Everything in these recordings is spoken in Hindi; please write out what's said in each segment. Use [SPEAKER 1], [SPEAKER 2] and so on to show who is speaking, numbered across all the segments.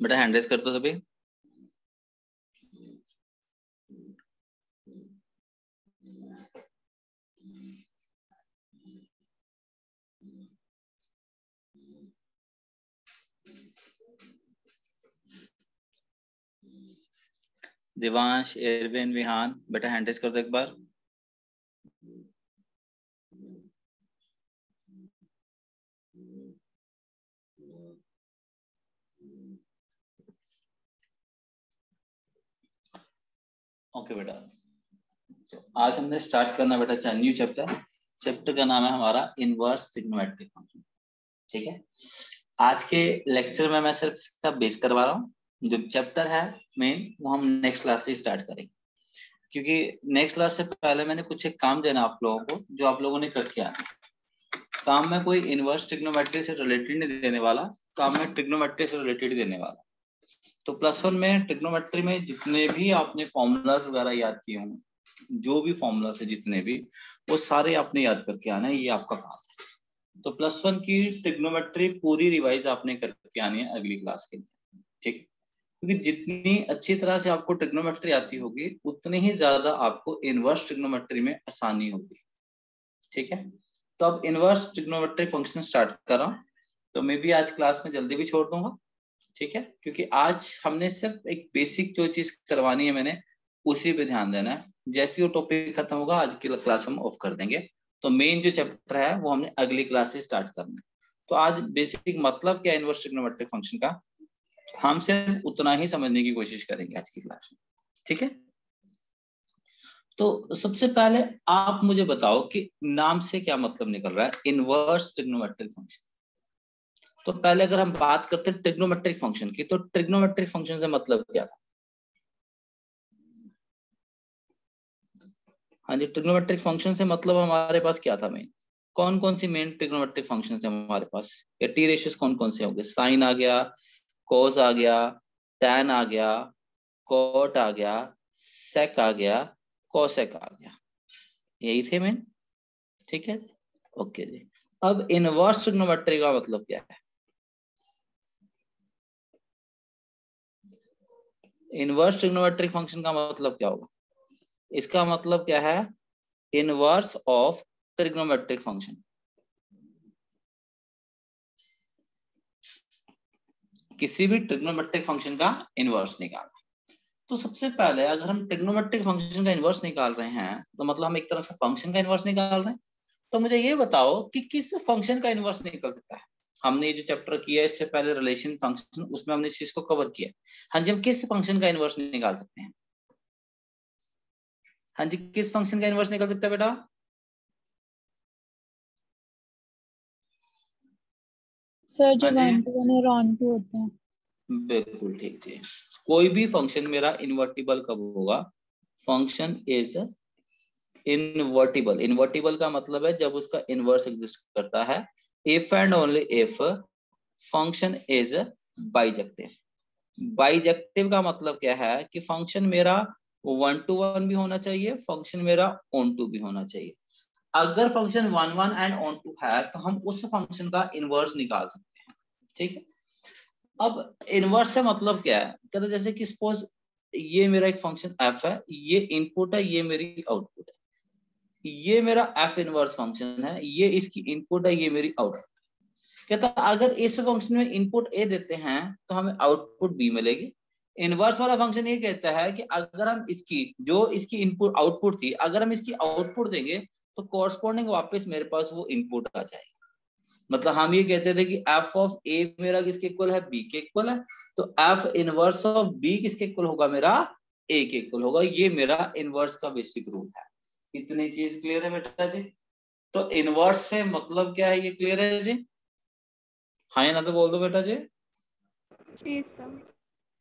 [SPEAKER 1] बेटा हैंड रेज कर दो सभी। दिवांश, एरविन, विहान, बेटा हैंड रेज कर दो एक बार। ओके बेटा, आज हमने स्टार्ट करना बेटा न्यू चैप्टर। चैप्टर का नाम है हमारा इनवर्स ट्रिग्नोमेट्रिक फंक्शन। ठीक है, आज के लेक्चर में मैं सिर्फ इसका बेस करवा रहा हूँ। जो चैप्टर है मेन वो हम नेक्स्ट क्लास से स्टार्ट करेंगे, क्योंकि नेक्स्ट क्लास से पहले मैंने कुछ एक काम देना आप लोगों को, जो आप लोगों ने करके आना। काम में कोई इनवर्स ट्रिग्नोमेट्री से रिलेटेड नहीं देने वाला, काम में ट्रिग्नोमेट्री से रिलेटेड देने वाला। तो +1 में ट्रिग्नोमेट्री में जितने भी आपने फॉर्मूलाज वगैरह याद किए होंगे, जो भी फॉर्मूलाज है जितने भी, वो सारे आपने याद करके आना है, ये आपका काम है। तो +1 की ट्रिग्नोमेट्री पूरी रिवाइज आपने करके आनी है अगली क्लास के लिए। ठीक है, क्योंकि जितनी अच्छी तरह से आपको ट्रिग्नोमेट्री आती होगी उतनी ही ज्यादा आपको इनवर्स ट्रिग्नोमेट्री में आसानी होगी। ठीक है, तो अब इनवर्स ट्रिग्नोमेट्री फंक्शन स्टार्ट कर रहा हूँ। तो मैं भी आज क्लास में जल्दी भी छोड़ दूंगा। ठीक है, क्योंकि आज हमने सिर्फ एक बेसिक जो चीज करवानी है मैंने उसी पे ध्यान देना है। जैसे वो टॉपिक खत्म होगा आज की क्लास हम ऑफ कर देंगे। तो मेन जो चैप्टर है वो हमने अगली क्लास से स्टार्ट करना है। तो आज बेसिक मतलब क्या है इनवर्स ट्रिग्नोमेट्रिक फंक्शन का, हम सिर्फ उतना ही समझने की कोशिश करेंगे आज की क्लास में। ठीक है, तो सबसे पहले आप मुझे बताओ कि नाम से क्या मतलब निकल रहा है इनवर्स ट्रिग्नोमेट्रिक फंक्शन। तो पहले अगर हम बात करते हैं ट्रिग्नोमेट्रिक फंक्शन की, तो ट्रिग्नोमेट्रिक फंक्शन से मतलब क्या था? हाँ जी, ट्रिग्नोमेट्रिक फंक्शन से मतलब हमारे पास क्या था मेन? कौन कौन सी मेन ट्रिग्नोमेट्रिक फंक्शन है हमारे पास, या टी रेशियोज कौन कौन से होंगे? साइन आ गया, कोस आ गया, टैन आ गया, कॉट आ गया, सेक आ गया, कोसेक आ गया, यही थे मेन। ठीक है, ओके जी। अब इनवर्स ट्रिग्नोमेट्री का मतलब क्या है? इनवर्स ट्रिग्नोमेट्रिक फंक्शन का मतलब क्या होगा? इसका मतलब क्या है? Inverse of trigonometric function. किसी भी ट्रिग्नोमेट्रिक फंक्शन का इनवर्स निकालना। तो सबसे पहले अगर हम ट्रिग्नोमेट्रिक फंक्शन का इनवर्स निकाल रहे हैं तो मतलब हम एक तरह से फंक्शन का इनवर्स निकाल रहे हैं। तो मुझे ये बताओ कि किस फंक्शन का इनवर्स निकल सकता है। हमने ये जो चैप्टर किया इससे पहले रिलेशन फंक्शन, उसमें हमने इस चीज को कवर किया। हाँ जी, हम किस फंक्शन का इनवर्स निकाल सकते हैं? हाँ जी, किस फंक्शन का इनवर्स निकल सकता है बेटा?
[SPEAKER 2] सर जो
[SPEAKER 1] हाँ जी,
[SPEAKER 2] 1 to 1 और ऑन टू होता है।
[SPEAKER 1] बिल्कुल ठीक जी। कोई भी फंक्शन मेरा इन्वर्टिबल कब होगा? Function is invertible. इनवर्टिबल का मतलब है जब उसका इनवर्स एग्जिस्ट करता है। If and only if function is bijective. Bijective का मतलब क्या है कि फंक्शन मेरा 1 to 1 भी होना चाहिए, फंक्शन मेरा ऑन टू भी होना चाहिए। अगर फंक्शन 1 1 एंड ऑन टू है तो हम उस फंक्शन का इनवर्स निकाल सकते हैं। ठीक है, अब इनवर्स से मतलब क्या है? कहते हैं जैसे कि सपोज ये मेरा एक फंक्शन f है, ये इनपुट है, ये मेरी आउटपुट है। ये मेरा f इनवर्स फंक्शन है, ये इसकी इनपुट है, ये मेरी आउटपुट। कहता है अगर इस फंक्शन में इनपुट a देते हैं तो हमें आउटपुट b मिलेगी। इनवर्स वाला फंक्शन ये कहता है कि अगर हम इसकी जो इसकी इनपुट आउटपुट थी, अगर हम इसकी आउटपुट देंगे तो कॉरस्पॉन्डिंग वापस मेरे पास वो इनपुट आ जाएगी। मतलब हम ये कहते थे कि एफ ऑफ ए मेरा किसके इक्वल है? बी के इक्वल है। तो एफ इनवर्स ऑफ बी किसके इक्वल होगा? मेरा ए के इक्वल होगा। ये मेरा इनवर्स का बेसिक रूल है। इतनी चीज क्लियर है बेटा जी? तो इनवर्स से मतलब क्या है, ये क्लियर है जी? हाँ या ना तो बोल दो बेटा जी।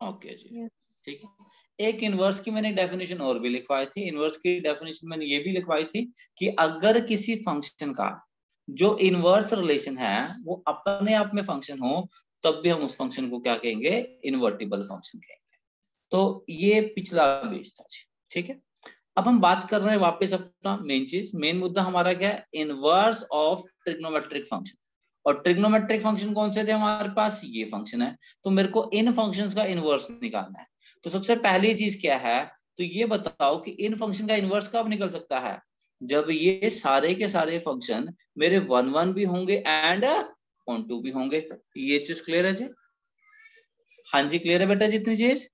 [SPEAKER 1] ओके जी, ठीक है। एक इनवर्स की मैंने डेफिनेशन और भी लिखवाई थी। इनवर्स की डेफिनेशन मैंने ये भी लिखवाई थी कि अगर किसी फंक्शन का जो इनवर्स रिलेशन है वो अपने आप में फंक्शन हो, तब भी हम उस फंक्शन को क्या कहेंगे? इनवर्टिबल फंक्शन कहेंगे। तो ये पिछला बेस था जी। ठीक है, अब हम बात कर रहे हैं वापस अपना मेन चीज, मेन मुद्दा हमारा क्या है? Inverse of trigonometric function. और ट्रिग्नोमेट्रिक फंक्शन कौन से थे हमारे पास, ये फंक्शन है। तो मेरे को इन फंक्शंस का इनवर्स निकालना है। तो सबसे पहली चीज क्या है, तो ये बताओ कि इन फंक्शन का इनवर्स कब निकल सकता है, जब ये सारे के सारे फंक्शन मेरे 1 1 भी होंगे एंड 1 2 भी होंगे। ये चीज क्लियर है जी? हाँ जी क्लियर है बेटा जितनी चीज?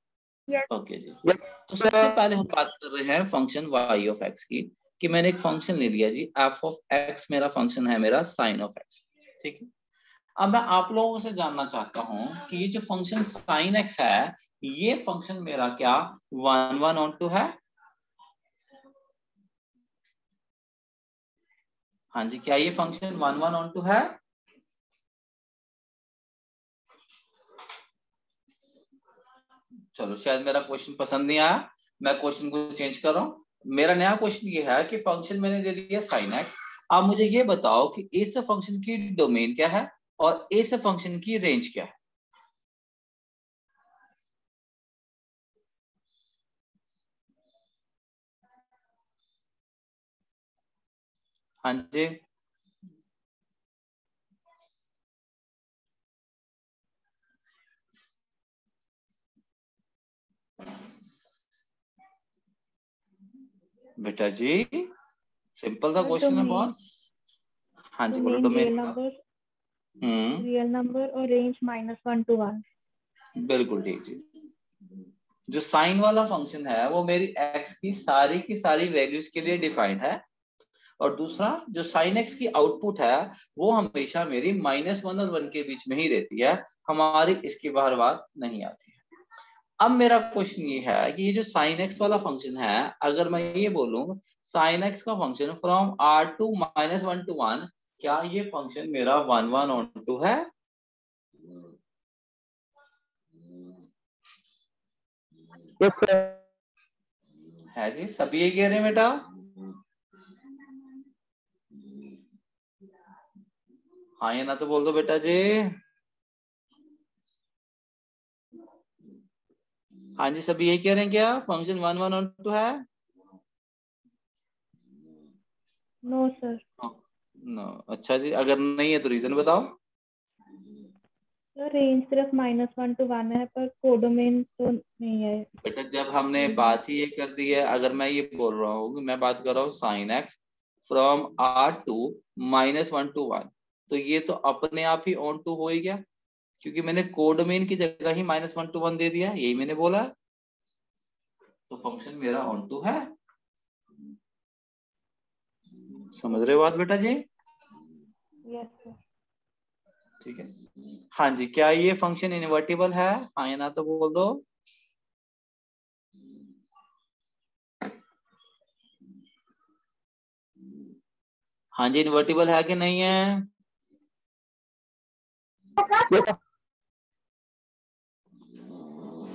[SPEAKER 1] ओके जी। तो सबसे पहले हम बात कर रहे हैं फंक्शन y ऑफ x की, कि मैंने एक फंक्शन ले लिया जी f ऑफ x, मेरा फंक्शन है मेरा sin ऑफ x, ठीक है। अब मैं आप लोगों से जानना चाहता हूं कि ये जो फंक्शन sin x है, ये फंक्शन मेरा क्या 1 1 ऑन टू है? हाँ जी, क्या ये फंक्शन 1 1 ऑन टू है? चलो शायद मेरा क्वेश्चन पसंद नहीं आया, मैं क्वेश्चन को चेंज कर रहा हूं। मेरा नया क्वेश्चन ये है कि फंक्शन मैंने दे दिया sin x, आप मुझे ये बताओ कि इस फंक्शन की डोमेन क्या है और इस फंक्शन की रेंज क्या है। हाँ जी बेटा जी, सिंपल सा क्वेश्चन है बहुत। हाँ जी बोलो, डोमेन
[SPEAKER 2] रियल नंबर और रेंज -1 to 1।
[SPEAKER 1] बिल्कुल ठीक जी। जो साइन वाला फंक्शन है वो मेरी x की सारी वैल्यूज के लिए डिफाइंड है, और दूसरा जो साइन x की आउटपुट है वो हमेशा मेरी -1 और 1 के बीच में ही रहती है, हमारी इसकी बाहर बात नहीं आती है। अब मेरा क्वेश्चन ये है कि ये जो साइन x वाला फंक्शन है, अगर मैं ये बोलूं साइन x का function from r to -1 to 1, क्या ये फंक्शन मेरा 1 1 ऑन टू है? है जी, सभी ये कह रहे हैं बेटा? हाँ या ना तो बोल दो बेटा जी। हाँ जी, सभी यही कह रहे हैं क्या फंक्शन 1 1 ऑन टू है?
[SPEAKER 2] No sir.
[SPEAKER 1] नो, अच्छा जी, अगर नहीं है तो रीजन बताओ।
[SPEAKER 2] सर रेंज सिर्फ -1 to 1 है, पर कोडोमेन तो नहीं है।
[SPEAKER 1] बेटा जब हमने बात ही ये कर दी है, अगर मैं ये बोल रहा हूँ कि मैं बात कर रहा हूँ sine x from r to -1 to 1, तो ये तो अपने आप ही ऑन टू हो ही गया, क्योंकि मैंने कोडोमेन की जगह ही -1 to 1 दे दिया, यही मैंने बोला। तो फंक्शन मेरा ऑन टू है। समझ रहे हो बात बेटा जी?
[SPEAKER 2] Yes sir.
[SPEAKER 1] ठीक है। हाँ जी, क्या ये फंक्शन इनवर्टिबल है? हाँ या ना तो बोल दो। हाँ जी, इनवर्टिबल है कि नहीं है?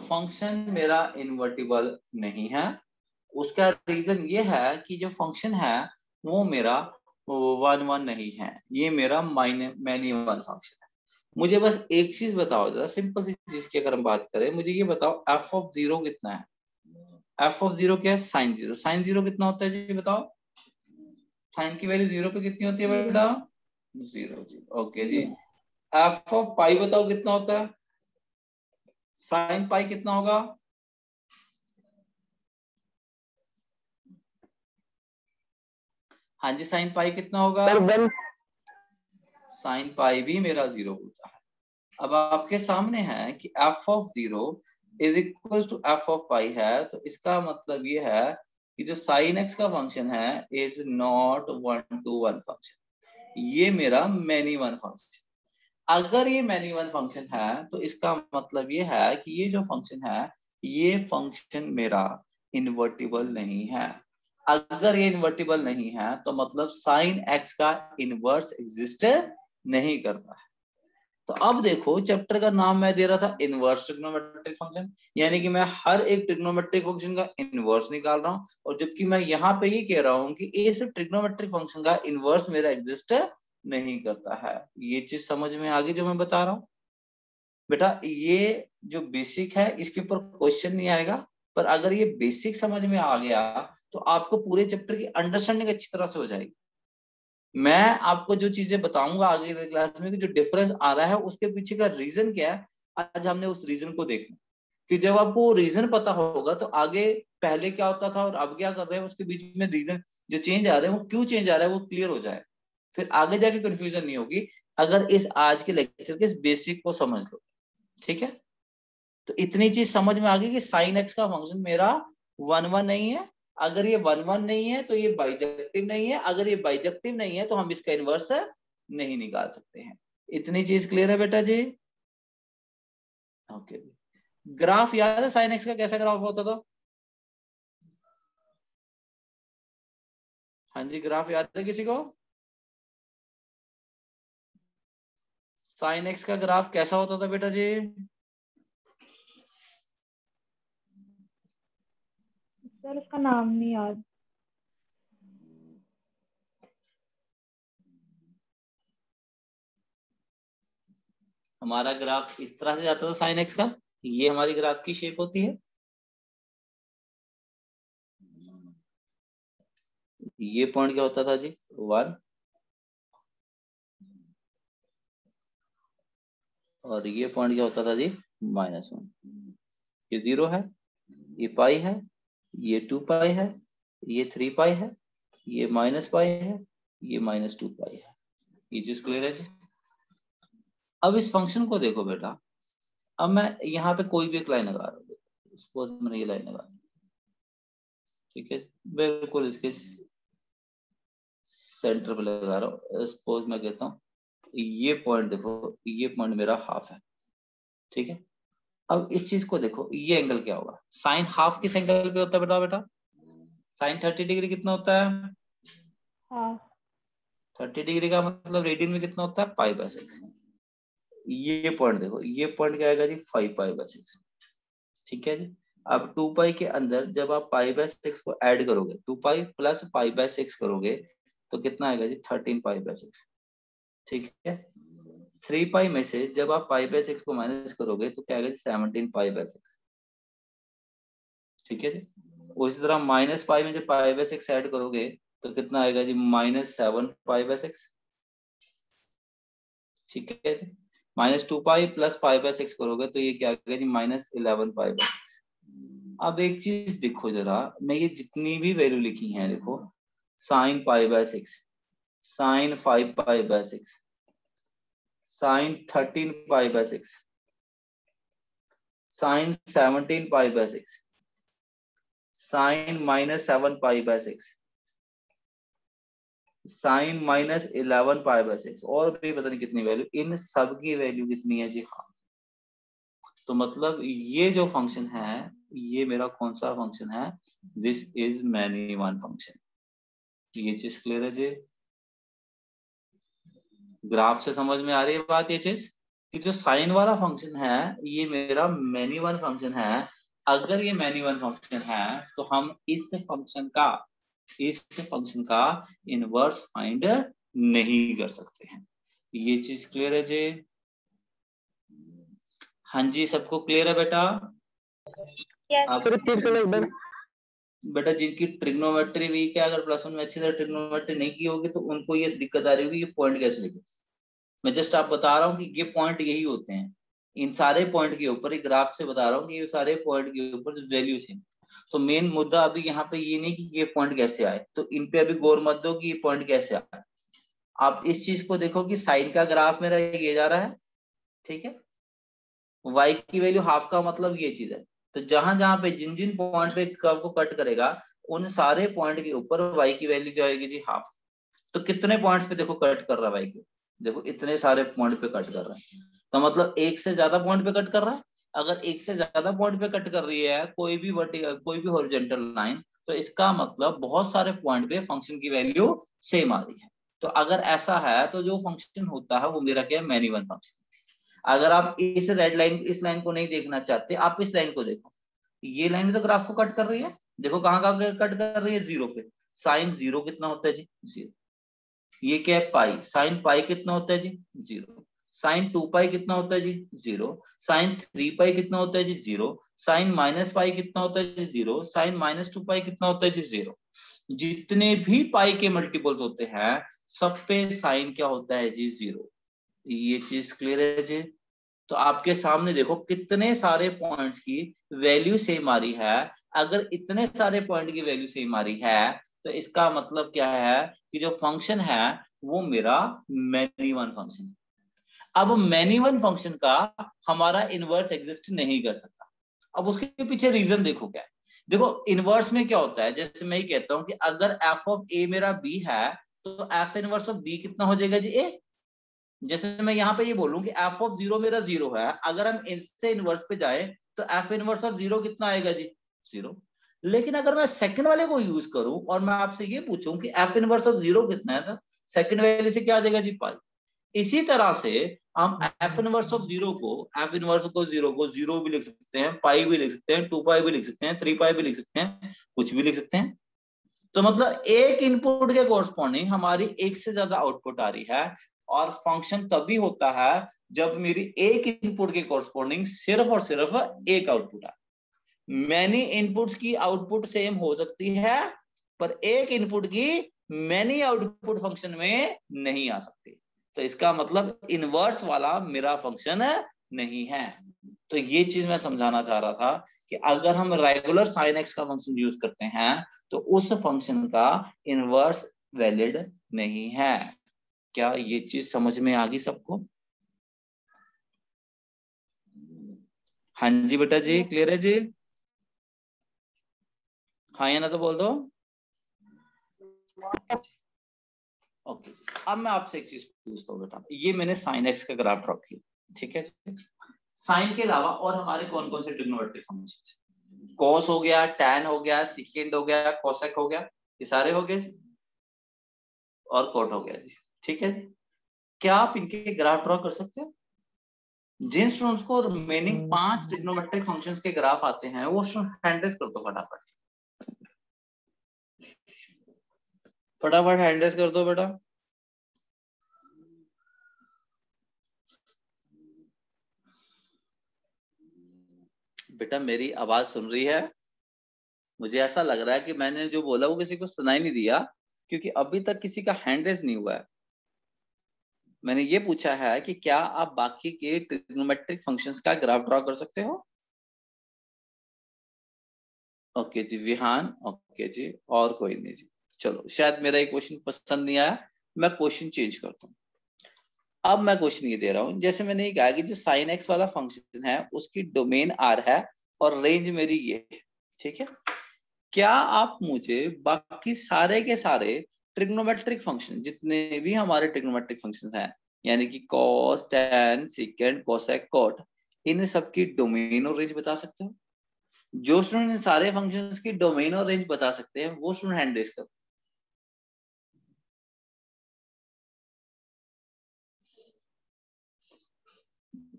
[SPEAKER 1] फंक्शन मेरा इनवर्टिबल नहीं है। उसका रीजन ये है कि जो फंक्शन है वो मेरा 1 1 नहीं है, ये मेरा मैनी वन फंक्शन है। मुझे बस एक चीज बताओ, जरा सिंपल सी चीज की अगर हम बात करें, मुझे ये बताओ f ऑफ 0 कितना है? f ऑफ 0 क्या है? साइन 0। साइन 0 कितना होता है जी बताओ? साइन की वैल्यू 0 पे कितनी होती है बेटा? 0 जी। ओके जी। f ऑफ पाई बताओ कितना होता है? साइन पाई कितना होगा? हाँ जी, साइन पाई कितना होगा? साइन पाई भी मेरा 0 होता है। अब आपके सामने है कि f of 0 is equal to f of pi है, तो इसका मतलब ये है कि जो साइन x का फंक्शन है इज नॉट 1 to 1 फंक्शन, ये मेरा मैनी वन फंक्शन। अगर ये मैनी वन फंक्शन है तो इसका मतलब ये है कि ये जो फंक्शन है ये फंक्शन मेरा इन्वर्टिबल नहीं है। अगर ये इन्वर्टिबल नहीं है तो मतलब साइन x का इनवर्स एग्जिस्ट नहीं करता है। तो अब देखो, चैप्टर का नाम मैं दे रहा था इनवर्स ट्रिग्नोमेट्रिक फंक्शन, यानी कि मैं हर एक ट्रिग्नोमेट्रिक फंक्शन का इनवर्स निकाल रहा हूं, और जबकि मैं यहाँ पे ये कह रहा हूँ कि इस ट्रिग्नोमेट्रिक फंक्शन का इनवर्स मेरा एग्जिस्ट नहीं करता है। ये चीज समझ में आ गई जो मैं बता रहा हूँ बेटा? ये जो बेसिक है इसके ऊपर क्वेश्चन नहीं आएगा, पर अगर ये बेसिक समझ में आ गया तो आपको पूरे चैप्टर की अंडरस्टैंडिंग अच्छी तरह से हो जाएगी। मैं आपको जो चीजें बताऊंगा आगे की क्लास में कि जो डिफरेंस आ रहा है उसके पीछे का रीजन क्या है, आज हमने उस रीजन को देखना कि जब आपको वो रीजन पता होगा तो आगे पहले क्या होता था और अब क्या कर रहे हैं उसके बीच में रीजन जो चेंज आ रहे हैं वो क्यों चेंज आ रहा है वो क्लियर हो जाए, फिर आगे जाके कंफ्यूजन नहीं होगी अगर इस आज के लेक्चर के बेसिक को समझ लो। ठीक है, तो इतनी चीज समझ में आ गई कि साइन एक्स का फंक्शन मेरा 1 1 नहीं है, अगर ये 1 1 नहीं है तो ये बाइजेक्टिव नहीं है, अगर ये बाइजेक्टिव नहीं है तो हम इसका इनवर्स नहीं निकाल सकते हैं। इतनी चीज क्लियर है बेटा जी? ओके। ग्राफ याद है साइन एक्स का कैसा ग्राफ होता था? हाँ जी, ग्राफ याद है किसी को? साइन एक्स का ग्राफ कैसा होता था बेटा जी?
[SPEAKER 2] सर उसका नाम नहीं याद।
[SPEAKER 1] हमारा ग्राफ इस तरह से जाता था साइन एक्स का, ये हमारी ग्राफ की शेप होती है, ये पॉइंट क्या होता था जी 1 और ये पॉइंट क्या होता था जी -1। ये 0 है, ये पाई है, ये 2 पाई है, ये 3 पाई है, ये माइनस पाई है, ये -2 पाई है। ये चीज क्लियर है जी? अब इस फंक्शन को देखो बेटा, अब मैं यहाँ पे कोई भी एक लाइन लगा रहा हूँ, सपोज मैंने ये लाइन लगा दी, ठीक है, बिल्कुल इसके सेंटर पे लगा रहा हूँ, सपोज मैं कहता हूँ ये पॉइंट देखो, ये पॉइंट मेरा हाफ है, ठीक है। अब इस चीज को देखो, ये एंगल क्या होगा, साइन हाफ किस एंगल पे होता है बेटा? बेटा साइन 30 डिग्री कितना होता है?
[SPEAKER 2] हाँ
[SPEAKER 1] 30 डिग्री का मतलब रेडियन में कितना होता है? π/6। ये पॉइंट देखो, ये पॉइंट क्या आएगा जी 5π/6। ठीक है जी। अब 2 पाई के अंदर जब आप π/6 को ऐड करोगे, 2 पाई प्लस π/6 करोगे तो कितना आएगा जी 13π/6। ठीक है, 3 पाई में से जब आप π/6 को माइनस करोगे तो क्या आएगा जी 17π/6। ठीक है जी। उसी तरह माइनस पाई में जब π/6 ऐड करोगे तो कितना आएगा जी -7π/6। ठीक है जी। -2 पाई प्लस π/6 करोगे तो ये क्या आएगा जी -11π/6। अब एक चीज देखो जरा, मैं ये जितनी भी वैल्यू लिखी है देखो, sine π/6, sine 5π/6, sine 13π/6, sine 17π/6, sine -7π/6, sine -11π/6 और भी पता नहीं कितनी वैल्यू, इन सब की वैल्यू कितनी है जी? हाँ, तो मतलब ये जो फंक्शन है ये मेरा कौन सा फंक्शन है? This is many one function. ये चीज क्लियर है जी? ग्राफ से समझ में आ रही है बात? ये चीज कि जो साइन वाला फंक्शन है ये मेरा मैनी वन फंक्शन है। अगर ये मैनी वन फंक्शन है तो हम इस फंक्शन का इनवर्स फाइंड नहीं कर सकते हैं। ये चीज क्लियर है जी? हाँ जी, सबको क्लियर है बेटा?
[SPEAKER 2] यस
[SPEAKER 1] बेटा जिनकी ट्रिग्नोमेट्री वीक है, अगर +1 में अच्छी तरह ट्रिग्नोमेट्री नहीं की होगी तो उनको ये दिक्कत आ रही होगी ये पॉइंट कैसे लिखे। मैं जस्ट आप बता रहा हूँ कि ये पॉइंट यही होते हैं, इन सारे पॉइंट के ऊपर एक ग्राफ से बता रहा हूँ कि ये सारे पॉइंट के ऊपर वैल्यूज हैं। तो मेन मुद्दा अभी यहाँ पे ये नहीं कि ये पॉइंट कैसे आए, तो इन पे अभी गौर मत दो कि ये पॉइंट कैसे आए। आप इस चीज को देखो कि साइन का ग्राफ मेरा ये जा रहा है, ठीक है, y की वैल्यू हाफ का मतलब ये चीज है। तो जहां जहां पे जिन जिन पॉइंट पे कर्व को कट करेगा उन सारे पॉइंट के ऊपर y की वैल्यू क्या आएगी जी? हाफ। तो कितने पॉइंट्स पे देखो कट कर रहा है y को? देखो इतने सारे पॉइंट पे कट कर रहा है, तो मतलब एक से ज्यादा पॉइंट पे कट कर रहा है। अगर एक से ज्यादा पॉइंट पे कट कर रही है कोई भी वर्टिकल कोई भी हॉरिजॉन्टल लाइन, तो इसका मतलब बहुत सारे पॉइंट पे फंक्शन की वैल्यू सेम आ रही है। तो अगर ऐसा है तो जो फंक्शन होता है वो मेरा क्या है? Many one function. अगर आप इस रेड लाइन इस लाइन को नहीं देखना चाहते, आप इस लाइन को देखो, ये लाइन तो ग्राफ को कट कर रही है। देखो कहाँ कहाँ कट कर रही है? 0 पे। साइन 0 कितना होता है जी? 0। ये क्या है? पाई। साइन पाई कितना होता है जी? 0। साइन 2 पाई कितना होता है जी? 0। साइन 3 पाई कितना होता है जी? 0। साइन माइनस पाई कितना होता है जी? 0। साइन -2 पाई कितना होता है जी? 0। जितने भी पाई के मल्टीपल्स होते हैं सब पे साइन क्या होता है जी, 0। ये चीज क्लियर है जी। तो आपके सामने देखो कितने सारे पॉइंट्स की वैल्यू सेम आ रही है। अगर इतने सारे पॉइंट की वैल्यू सेम आ रही है तो इसका मतलब क्या है कि जो फंक्शन है वो मेरा मैनी वन फंक्शन। अब मैनी वन फंक्शन का हमारा इनवर्स एग्जिस्ट नहीं कर सकता। अब उसके पीछे रीजन देखो क्या है। देखो इनवर्स में क्या होता है, जैसे मैं ही कहता हूं कि अगर एफ ऑफ ए मेरा बी है तो एफ इनवर्स ऑफ बी कितना हो जाएगा जी, ए। जैसे मैं यहाँ पे ये बोलूं कि एफ ऑफ 0 मेरा 0 है, अगर हम इससे इनवर्स पे जाए तो एफ इनवर्स ऑफ 0 कितना आएगा जी, 0। लेकिन अगर मैं सेकंड वाले को यूज करूं और मैं आपसे ये पूछूं कि एफ इनवर्स ऑफ 0 कितना है, तो सेकंड वैल्यू से क्या आ जाएगा जी, पाई। इसी तरह से हम एफ इनवर्स ऑफ 0 को, एफ इनवर्स को 0 को 0 भी लिख सकते हैं, पाई भी लिख सकते हैं, 2 पाई भी लिख सकते हैं, 3 पाई भी लिख सकते हैं, कुछ भी लिख सकते हैं। तो मतलब एक इनपुट के कोरस्पॉन्डिंग हमारी एक से ज्यादा आउटपुट आ रही है, और फंक्शन तभी होता है जब मेरी एक इनपुट के कोरस्पॉन्डिंग सिर्फ और सिर्फ एक आउटपुट है। मैनी इनपुट्स की आउटपुट सेम हो सकती है, पर एक इनपुट की मैनी आउटपुट फंक्शन में नहीं आ सकती। तो इसका मतलब इनवर्स वाला मेरा फंक्शन नहीं है। तो ये चीज मैं समझाना चाह रहा था कि अगर हम रेगुलर साइन एक्स का फंक्शन यूज करते हैं तो उस फंक्शन का इनवर्स वैलिड नहीं है। क्या ये चीज समझ में आ गई सबको? हाँ जी बेटा जी, क्लियर है जी? हाँ या ना तो बोल दो। ओके, अब मैं आपसे एक चीज पूछता हूँ बेटा, ये मैंने साइन एक्स का ग्राफ ड्रॉ किया, ठीक है। साइन के अलावा और हमारे कौन कौन से ट्रिग्नोमेट्रिक फंक्शन, कॉस हो गया, टैन हो गया, सिकेंड हो गया, कोसेक हो गया, ये सारे हो गए जी, और कोट हो गया जी, ठीक है जी। क्या आप इनके ग्राफ ड्रॉ कर सकते हैं? जिन स्टूडेंट्स को रिमेनिंग 5 ट्रिग्नोमेट्रिक फंक्शंस के ग्राफ आते हैं वो हैंड रेज कर दो फटाफट, फटाफट हैंड रेज कर दो बेटा। बेटा मेरी आवाज सुन रही है? मुझे ऐसा लग रहा है कि मैंने जो बोला वो किसी को सुनाई नहीं दिया, क्योंकि अभी तक किसी का हैंड रेज नहीं हुआ है। मैंने ये पूछा है कि क्या आप बाकी के ट्रिग्नोमेट्रिक फंक्शंस का ग्राफ ड्रॉ कर सकते हो? ओके जी विहान, ओके जी, और कोई नहीं जी। चलो, शायद मेरा ये क्वेश्चन पसंद नहीं आया, मैं क्वेश्चन चेंज करता हूँ। अब मैं क्वेश्चन ये दे रहा हूँ, जैसे मैंने ये कहा कि जो साइन एक्स वाला फंक्शन है उसकी डोमेन आर है और रेंज मेरी ये है, ठीक है। क्या आप मुझे बाकी सारे के सारे ट्रिग्नोमेट्रिक फंक्शन, जितने भी हमारे ट्रिग्नोमेट्रिक फंक्शंस हैं, यानी कि cos, tan, secant, cosec, cot, इन सब की डोमेन और रेंज बता सकते हो? जो स्टूडेंट इन सारे फंक्शंस की डोमेन और रेंज बता सकते हैं वो स्टूडेंट हैंड रेज करो।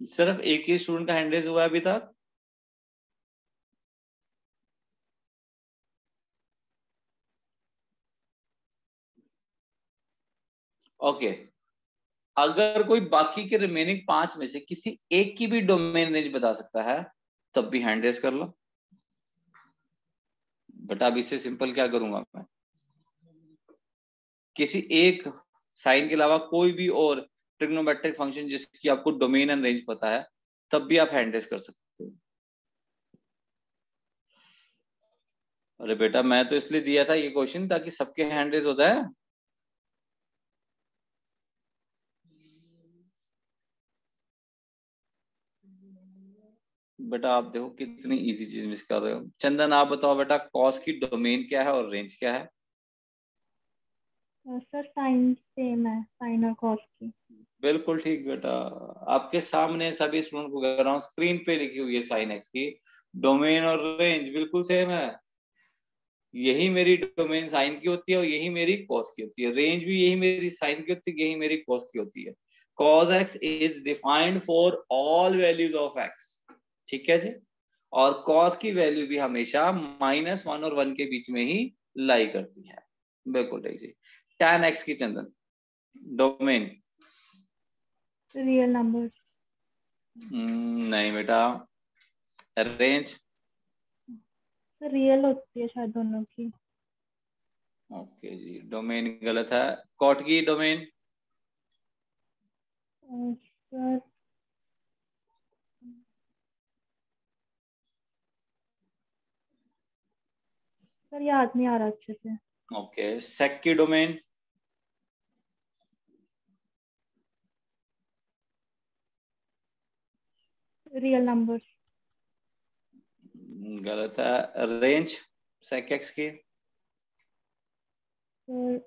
[SPEAKER 1] सिर्फ एक ही स्टूडेंट का हैंड रेज हुआ है अभी तक। ओके, अगर कोई बाकी के रिमेनिंग 5 में से किसी एक की भी डोमेन रेंज बता सकता है तब भी हैंड रेज कर लो। बट अब इससे सिंपल क्या करूंगा मैं, किसी एक साइन के अलावा कोई भी और ट्रिग्नोमेट्रिक फंक्शन जिसकी आपको डोमेन एंड रेंज पता है तब भी आप हैंड रेज कर सकते हो। अरे बेटा मैं तो इसलिए दिया था ये क्वेश्चन ताकि सबके हैंड रेज होता है। बेटा आप देखो कितनी इजी चीज मिस कर रहे हो। चंदन आप बताओ बेटा, कॉस की डोमेन क्या है और रेंज क्या है?
[SPEAKER 2] सर साइन सेम है, साइन और कॉस की।
[SPEAKER 1] बिल्कुल ठीक बेटा, आपके सामने सभी स्टूडेंट को कह रहा हूँ, स्क्रीन पे लिखी हुई है साइन एक्स की डोमेन और रेंज बिल्कुल सेम है। यही मेरी डोमेन साइन की होती है और यही मेरी कॉस की होती है, रेंज भी यही मेरी साइन की होती है, यही मेरी कॉस की होती है। cos x is defined for all values of x, ठीक है जी। और cos की वैल्यू भी हमेशा -1 और 1 के बीच में ही लाई करती है, बिल्कुल ठीक जी। tan x की चंदन डोमेन?
[SPEAKER 2] Real number.
[SPEAKER 1] नहीं बेटा। रेंज?
[SPEAKER 2] रियल होती है शायद दोनों की।
[SPEAKER 1] ओके जी, डोमेन गलत है। कॉट की डोमेन
[SPEAKER 2] सर सर याद नहीं आ रहा अच्छे से।
[SPEAKER 1] ओके। सेक की डोमेन
[SPEAKER 2] रियल नंबर्स।
[SPEAKER 1] गलत है। रेंज सेक एक्स की
[SPEAKER 2] सर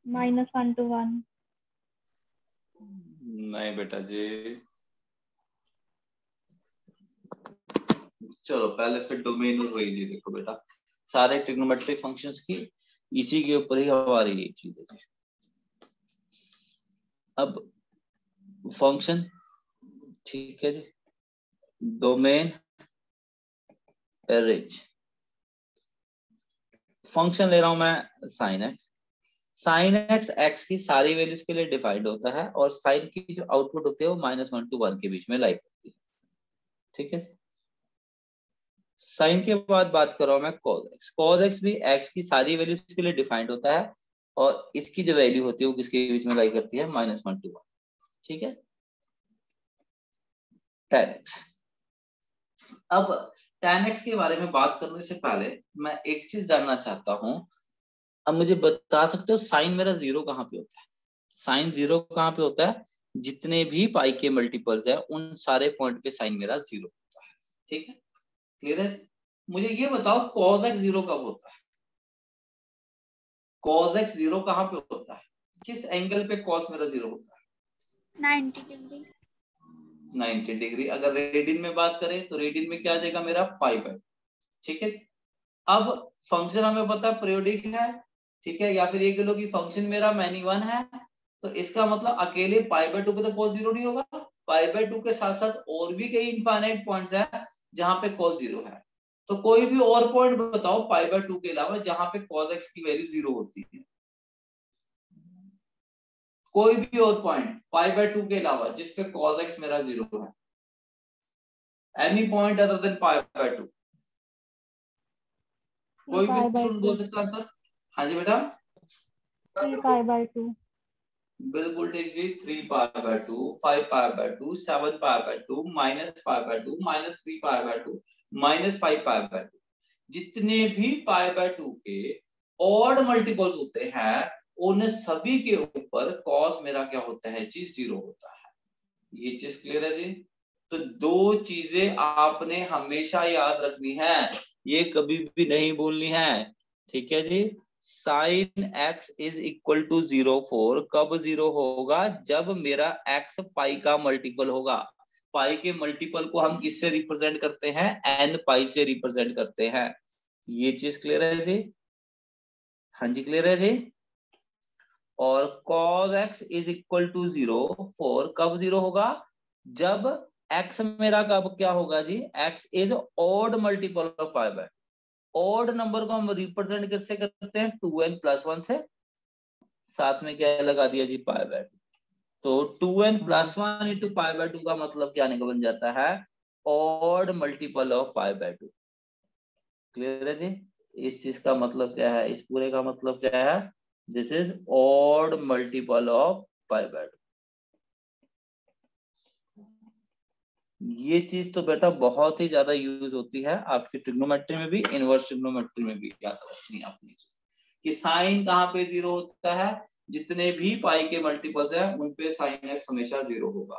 [SPEAKER 2] -1 to 1।
[SPEAKER 1] नहीं बेटा जी। चलो पहले फिर डोमेन और रेंज ही देखो बेटा, सारे ट्रिग्नोमेट्रिक फंक्शंस की इसी के ऊपर ही हमारी ये चीज है। अब फंक्शन, ठीक है जी, डोमेन, रेंज। फंक्शन ले रहा हूं मैं sine x. Sine x x की सारी वैल्यूज के लिए डिफाइंड होता है और साइन की जो आउटपुट होती है वो -1 to 1 के बीच में लाई करती है। ठीक है, साइन के बाद बात कर रहा हूं मैं कॉस एक्स। कॉस एक्स भी एक्स की सारी वैल्यूज के लिए डिफाइंड होता है और इसकी जो वैल्यू होती है वो किसके बीच में लाई करती है, -1 to 1। ठीक है, tan x। अब tan x के बारे में बात करने से पहले मैं एक चीज जानना चाहता हूं। अब मुझे बता सकते हो साइन मेरा जीरो कहाँ पे होता है? साइन जीरो कहाँ पे होता है? जितने भी पाई के मल्टीपल्स है उन सारे पॉइंट पे साइन मेरा जीरो होता है। ठीक है, क्लियर है? मुझे ये बताओ cos x जीरो कब होता है? cos x जीरो कहाँ पे होता है? किस एंगल पे cos मेरा जीरो होता है?
[SPEAKER 3] 90 डिग्री।
[SPEAKER 1] 90 डिग्री। अगर रेडियन में बात करें तो रेडियन में क्या आ जाएगा मेरा पाई/2। ठीक है, अब फंक्शन हमें पता है पीरियोडिक है, ठीक है, या फिर ये कह लो कि फंक्शन मेरा मैनी वन है, तो इसका मतलब अकेले पाई/2 पे तो cos जीरो नहीं होगा। पाई/2 के साथ साथ और भी कई इनफाइनाइट पॉइंट्स हैं जहां पे cos जीरो है। तो कोई भी और पॉइंट बताओ पाई/2 के अलावा जहां पे cos x की वैल्यू जीरो होती है। कोई भी और पॉइंट पाई/2 के अलावा जिसपे cos x मेरा जीरो है, एनी पॉइंट अदर देन पाई/2। कोई भी स्टूडेंट बोल सकता है आंसर? हाँ जी बेटा,
[SPEAKER 2] 3π/2।
[SPEAKER 1] बिल्कुल ठीक जी। 3π/2, 5π/2, 7π/2, -π/2, -3π/2, -5π/2, जितने भी π/2 के ऑड मल्टीपल्स होते हैं उन सभी के ऊपर cos मेरा क्या होता है जी, जीरो होता है। ये चीज क्लियर है जी? तो दो चीजें आपने हमेशा याद रखनी है, ये कभी भी नहीं भूलनी है। ठीक है जी, sine x is equal to 0 कब जीरो होगा? जब मेरा x पाई का मल्टीपल होगा। पाई के मल्टीपल को हम किससे रिप्रेजेंट करते हैं? n पाई से रिप्रेजेंट करते हैं। ये चीज क्लियर है जी? हाँ जी, क्लियर है जी? और cos x is equal to 0 कब जीरो होगा? जब x मेरा कब क्या होगा जी? x is odd multiple of पाई/2। ऑड नंबर को हम रिप्रेजेंट कैसे करते हैं? 2n+1 से, साथ में क्या लगा दिया जी? पाई/2। तो 2n+1 इंटू पाई/2 का मतलब क्या बन जाता है? ऑड मल्टीपल ऑफ पाई/2। क्लियर है जी? इस चीज का मतलब क्या है? इस पूरे का मतलब क्या है? This is odd multiple of पाई/2। ये चीज तो बेटा बहुत ही ज्यादा यूज होती है आपकी ट्रिग्नोमेट्री में भी, इनवर्स ट्रिग्नोमेट्री में भी। याद रखनी है अपनी चीज कि साइन कहाँ पे जीरो होता है? जितने भी पाई के मल्टीपल्स है उन पे साइन एक्स हमेशा जीरो होगा।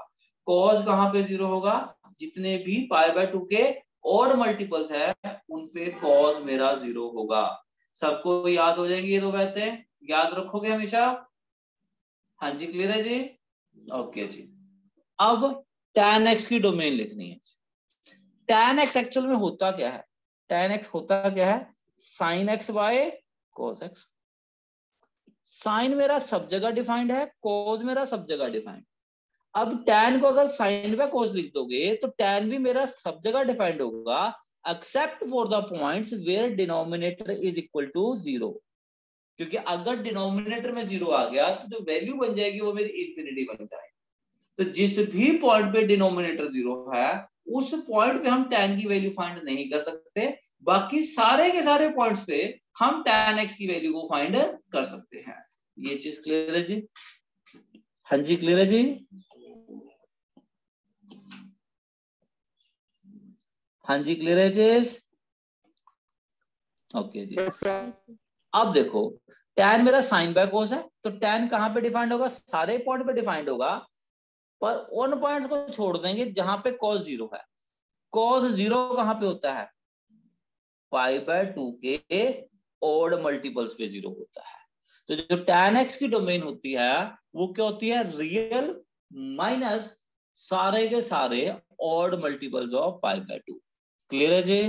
[SPEAKER 1] कॉस कहाँ पे जीरो होगा? जितने भी पाई/2 के ऑड मल्टीपल्स है उन पे कॉस मेरा जीरो होगा। सबको याद हो जाएंगी ये दो बातें, याद रखोगे हमेशा? हाँ जी, क्लियर है जी? ओके जी। अब tan x की डोमेन लिखनी है। tan x एक्चुअल में होता क्या है? tan x होता क्या है? sin x by cos x। Sine मेरा सब जगह डिफाइंड है, cos मेरा सब जगह डिफाइंड। अब tan को अगर sin बाय cos लिख दोगे तो tan भी मेरा सब जगह डिफाइंड होगा except for the points where denominator is equal to 0। क्योंकि अगर डिनोमिनेटर में 0 आ गया तो जो वैल्यू बन जाएगी वो मेरी इंफिनिटी बन जाएगी। तो जिस भी पॉइंट पे डिनोमिनेटर 0 है उस पॉइंट पे हम tan की वैल्यू फाइंड नहीं कर सकते। बाकी सारे के सारे पॉइंट्स पे हम tan x की वैल्यू को फाइंड कर सकते हैं। ये चीज क्लियर है जी? हाँ जी क्लियर है जी? हाँ जी क्लियर है जी? ओके जी। अब देखो tan मेरा साइन बाय कोस है, तो tan कहां पे डिफाइंड होगा? सारे पॉइंट पे डिफाइंड होगा, पर उन पॉइंट्स को छोड़ देंगे जहां पे cos 0 है। cos 0 कहां पे होता है? π/2 के ऑड मल्टीपल्स पे 0 होता है। तो जो tan x की डोमेन होती है वो क्या होती है? रियल माइनस सारे के सारे ऑड मल्टीपल्स ऑफ π/2। क्लियर है जी?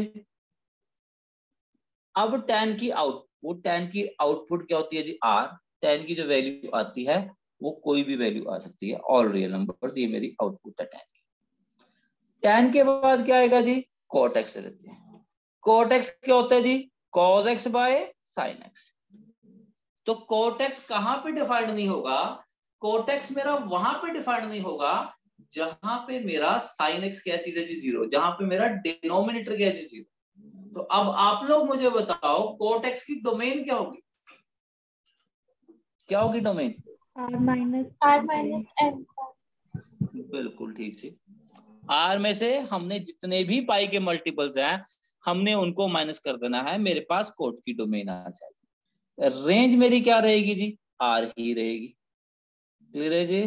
[SPEAKER 1] अब tan की आउटपुट क्या होती है जी? r। tan की जो वैल्यू आती है वो कोई भी वैल्यू आ सकती है, ऑल रियल नंबर्स। ये मेरी आउटपुट है tan की। tan के बाद क्या आएगा जी? cot x लेते हैं। cot x क्या होता है जी? cos x by sin x। तो cot x कहां पे डिफाइंड नहीं होगा? cot x मेरा वहां पे डिफाइंड नहीं होगा जहां पे मेरा sin x क्या चीज है जी? 0। जहां पे मेरा डिनोमिनेटर क्या है जी? 0। तो अब आप लोग मुझे बताओ cot x की डोमेन क्या होगी? क्या होगी डोमेन?
[SPEAKER 2] r minus
[SPEAKER 3] r-n।
[SPEAKER 1] बिल्कुल ठीक जी। r में से हमने जितने भी पाई के मल्टीपल्स हैं हमने उनको माइनस कर देना है, मेरे पास कोट की डोमेन आ जाएगी। रेंज मेरी क्या रहेगी जी? r ही रहेगी। क्लियर है जी?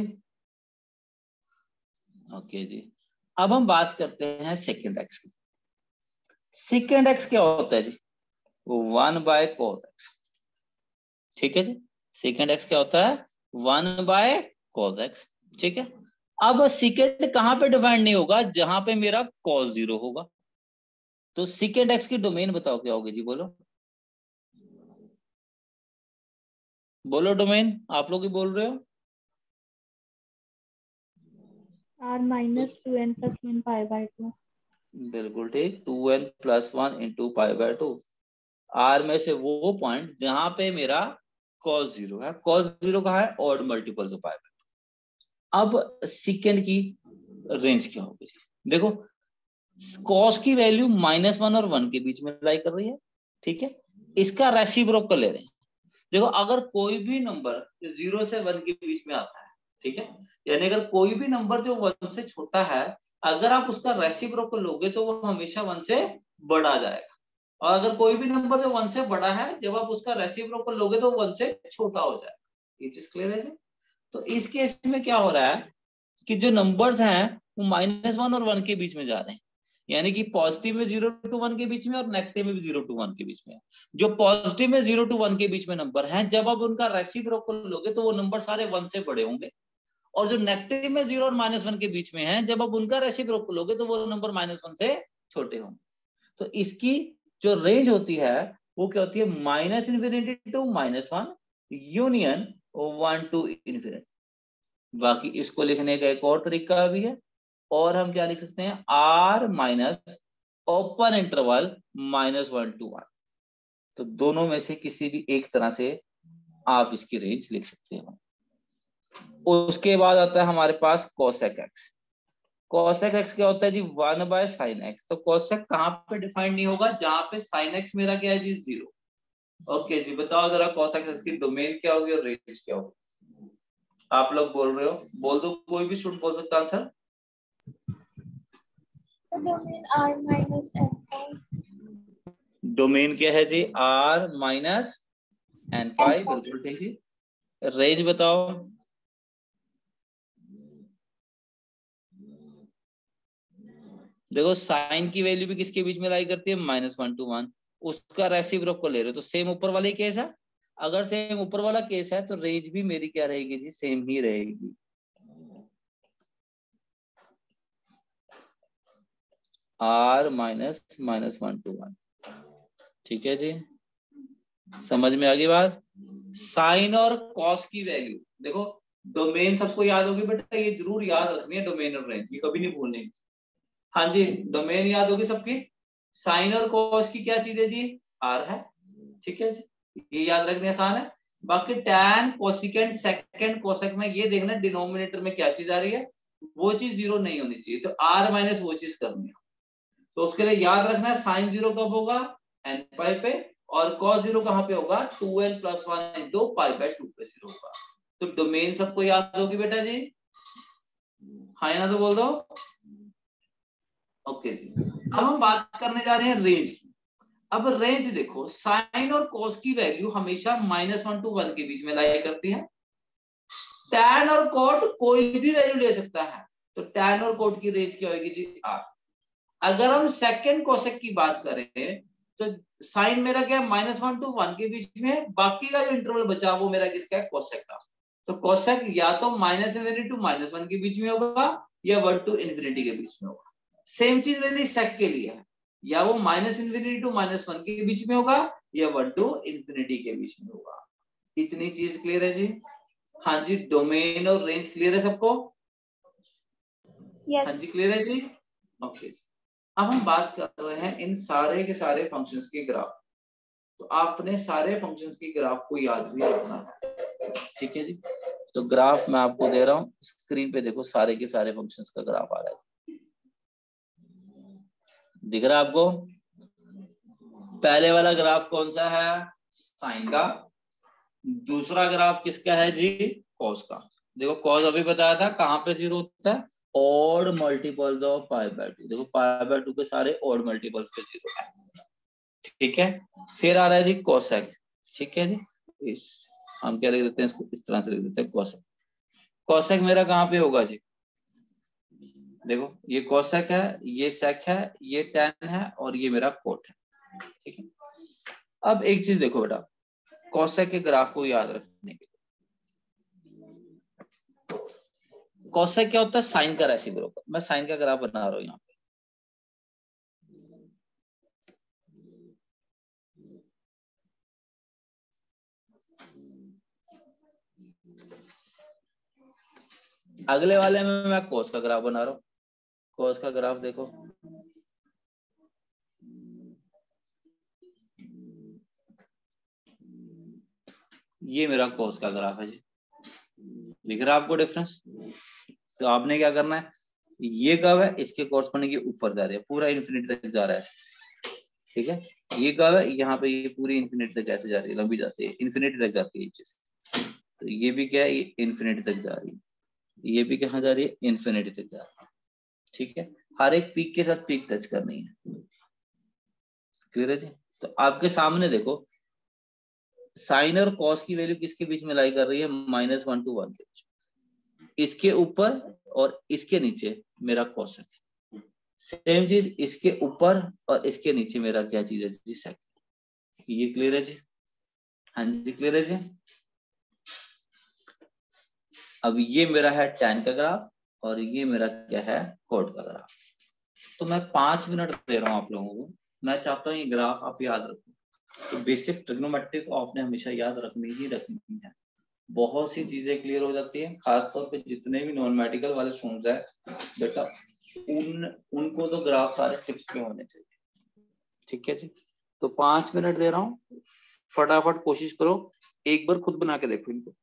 [SPEAKER 1] ओके जी। अब हम बात करते हैं सेकेंड एक्स की। सेकेंड एक्स क्या होता है जी? 1/cos x। ठीक है जी। सेकेंड एक्स क्या होता है? 1/cos x। ठीक है। अब सेकेंड कहां पे डिफाइंड नहीं होगा? जहां पे मेरा cos 0 होगा। तो सेकेंड एक्स की डोमेन बताओ क्या होगी जी? बोलो बोलो डोमेन, आप लोग ही बोल रहे हो।
[SPEAKER 2] r minus 2n plus 1 π/2।
[SPEAKER 1] बिल्कुल ठीक। 2n + 1 × π/2। r में से वो पॉइंट जहां पे मेरा cos 0 है। cos 0 कहाँ है? Odd multiples of π/2। अब सेकेंड की रेंज क्या होगी जी? देखो cos की वैल्यू -1 और 1 के बीच में लाई कर रही है। ठीक है। इसका रेसिप्रोकल ले रहे हैं। देखो अगर कोई भी नंबर 0 से 1 के बीच में आता है, ठीक है, यानी अगर कोई भी नंबर जो 1 से छोटा है, अगर आप उसका रेसिप्रोकल लोगे तो वो हमेशा 1 से बड़ा जाएगा। और अगर कोई भी नंबर जो 1 से बड़ा है, जब आप उसका रेसिप्रोकल लोगे तो 1 से छोटा हो जाएगा। ये चीज क्लियर है जी? तो इस केस में क्या हो रहा है कि जो नंबर्स हैं वो -1 और 1 के बीच में जा रहे हैं, यानी कि पॉजिटिव में 0 to 1 के बीच में और नेगेटिव में भी 0 to 1 के बीच में। जो पॉजिटिव में 0 to 1 के बीच में नंबर हैं, जब आप उनका रेसिप्रोकल लोगे तो वो नंबर सारे 1 से बड़े होंगे। और जो नेगेटिव में 0 और -1 के बीच में है, जब आप उनका रेसिप्रोकल लोगे तो वो नंबर -1 से छोटे होंगे। तो इसकी जो रेंज होती है वो क्या होती है? -∞ to -1 यूनियन 1 to ∞। बाकी इसको लिखने का एक और तरीका भी है, और हम क्या लिख सकते हैं? r minus open interval -1 to 1। तो दोनों में से किसी भी एक तरह से आप इसकी रेंज लिख सकते हो। उसके बाद आता है हमारे पास cosec x। cosec x क्या होता है जी? 1/sin x। तो cosec कहां पे डिफाइंड नहीं होगा? जहां पे sin x मेरा क्या है जी? 0। ओके जी, बताओ जरा cosec x की डोमेन क्या होगी और रेंज क्या होगी? आप लोग बोल रहे हो, बोल दो, कोई भी स्टूडेंट बोल सकता आंसर।
[SPEAKER 3] Domain r-n।
[SPEAKER 1] डोमेन क्या है जी? r minus n5। बिल्कुल ठीक है। रेंज बताओ। देखो साइन की वैल्यू भी किसके बीच में लाई करती है? -1 to 1। उसका रेसिप्रोकल ले रहे हो तो सेम ऊपर वाला ही केस है। अगर सेम ऊपर वाला केस है तो रेंज भी मेरी क्या रहेगी जी? सेम ही रहेगी। r minus -1 to 1। ठीक है जी, समझ में आ गई बात? साइन और कॉस की वैल्यू देखो, डोमेन सबको याद होगी बेटा, ये जरूर याद रखनी है डोमेन और रेंज, ये कभी नहीं भूलनी। हाँ जी, डोमेन याद होगी सबकी। साइन और कॉस की क्या चीज है जी? r है। ठीक है जी, ये याद रखने आसान है। बाकी tan कोसिकेंट सेकंड कोसेक में ये देखना डिनोमिनेटर में क्या चीज आ रही है, वो चीज 0 नहीं होनी चाहिए, तो r माइनस वो चीज करनी है। तो उसके लिए याद रखना है साइन 0 कब होगा, n पाई पे, और cos 0 कहां पे होगा, 2n plus 1 into pi by 2 पे 0 होगा। तो डोमेन सबको याद होगी बेटा जी, हाँ या ना तो बोल दो। ओके जी, अब हम बात करने जा रहे हैं रेंज की। अब रेंज देखो, साइन और कॉस की वैल्यू हमेशा -1 to 1 के बीच में लाई करती है। टैन और कोट कोई भी वैल्यू ले सकता है, तो टैन और कोट की रेंज क्या होगी जी, R। अगर हम सेकंड कोसेक की बात करें तो साइन मेरा क्या है, -1 to 1 के बीच में, बाकी का जो इंटरवल बचा वो मेरा किसका है, कोसेक का। तो कोसेक या तो -∞ to -1 के बीच में होगा या 1 to ∞ के बीच में होगा। सेम चीज मेरी सेक के लिए है, या वो -∞ to -1 के बीच में होगा या 1 to ∞ के बीच में होगा। इतनी चीज क्लियर है जी? हाँ जी, डोमेन और रेंज क्लियर है सबको?
[SPEAKER 3] Yes.
[SPEAKER 1] हाँ जी क्लियर है जी, ओके। अब हम बात कर रहे हैं इन सारे के सारे फंक्शंस के ग्राफ। तो आपने सारे फंक्शंस के ग्राफ को याद भी रखना है, ठीक है जी। तो ग्राफ मैं आपको दे रहा हूँ, स्क्रीन पे देखो, सारे के सारे फंक्शंस का ग्राफ आ रहा है, दिख रहा है आपको? पहले वाला ग्राफ कौन सा है, साइन का। दूसरा ग्राफ किसका है जी, कॉस का। देखो कॉस अभी बताया था कहाँ पे 0 होता है, odd multiples of pi by 2। देखो पाई बाय 2 के सारे ऑड मल्टीपल्स पे 0 है, ठीक है। फिर आ रहा है जी कोसेक, ठीक है जी। इस हम क्या लिख देते हैं, इसको इस तरह से लिख देते हैं, कोसेक। कोसेक मेरा कहाँ पे होगा जी, देखो ये कोसेक है, ये सेक है, ये टैन है, और ये मेरा कोट है, ठीक है। अब एक चीज देखो बेटा, कोसेक के ग्राफ को याद रखने के लिए, कोसेक क्या होता है, साइन का रेसिप्रोकल। मैं साइन का ग्राफ बना रहा हूँ यहाँ पे, अगले वाले में मैं कोस का ग्राफ बना रहा हूँ। कोस का ग्राफ देखो, ये मेरा कोस का ग्राफ है जी, दिख रहा है आपको डिफरेंस? तो आपने क्या करना है, ये कर्व है, इसके कॉरस्पॉन्डिंग ये ऊपर जा रही है, पूरा इन्फिनिटी तक जा रहा है, ठीक है। ये कर्व है, यहाँ पे ये पूरी इन्फिनिटी तक ऐसे जा रही है, लंबी जाती है, इन्फिनिटी तक जाती है ये चीज। तो ये भी क्या है, ये इन्फिनिटी तक जा रही है, ये भी कहाँ जा रही है, इन्फिनिटी तक जा रही है, ठीक है। हर एक पीक के साथ पीक टच करनी है, क्लियर है जी? तो आपके सामने देखो, साइन और कॉस की वैल्यू किसके बीच में लाई कर रही है, -1 to 1 के बीच। इसके ऊपर और इसके नीचे मेरा कोसेक है, सेम चीज इसके ऊपर और इसके नीचे मेरा क्या चीज है जी, सेक। ये क्लियर है जी? हाँ जी क्लियर है जी। अब ये मेरा है टैन का ग्राफ और ये मेरा क्या है, कोट का ग्राफ। तो मैं 5 मिनट दे रहा हूँ आप लोगों को, मैं चाहता हूँ ये ग्राफ आप याद रखो। तो बेसिक ट्रिग्नोमेट्री को आपने हमेशा याद रखनी ही रखनी है, बहुत सी चीजें क्लियर हो जाती है। खासतौर पे जितने भी नॉन मेडिकल वाले स्टूडेंट्स है बेटा, उनको तो ग्राफ सारे टिप्स पे होने चाहिए, ठीक है जी। तो 5 मिनट दे रहा हूँ, फटाफट कोशिश करो, एक बार खुद बना के देखो इनको।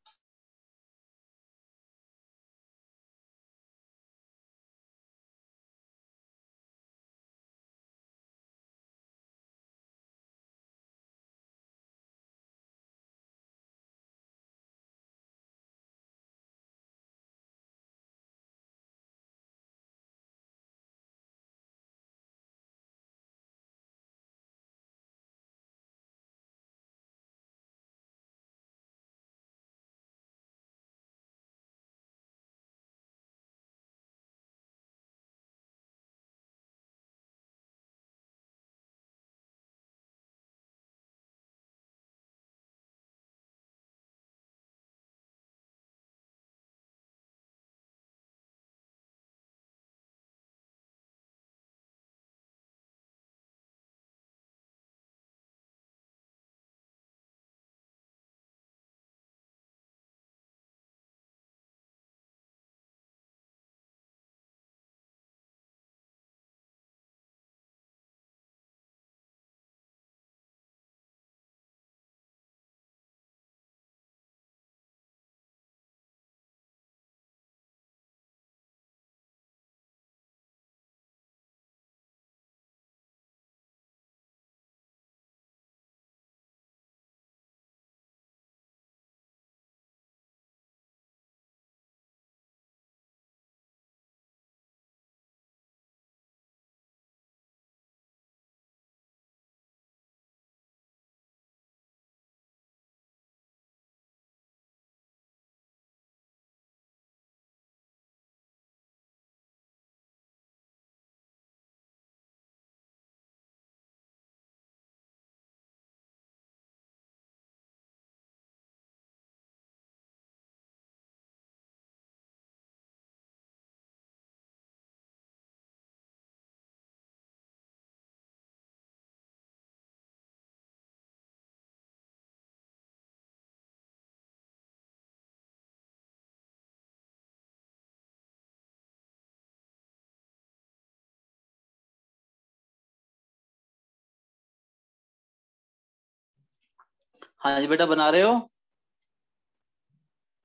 [SPEAKER 1] हाँ जी बेटा, बना रहे हो?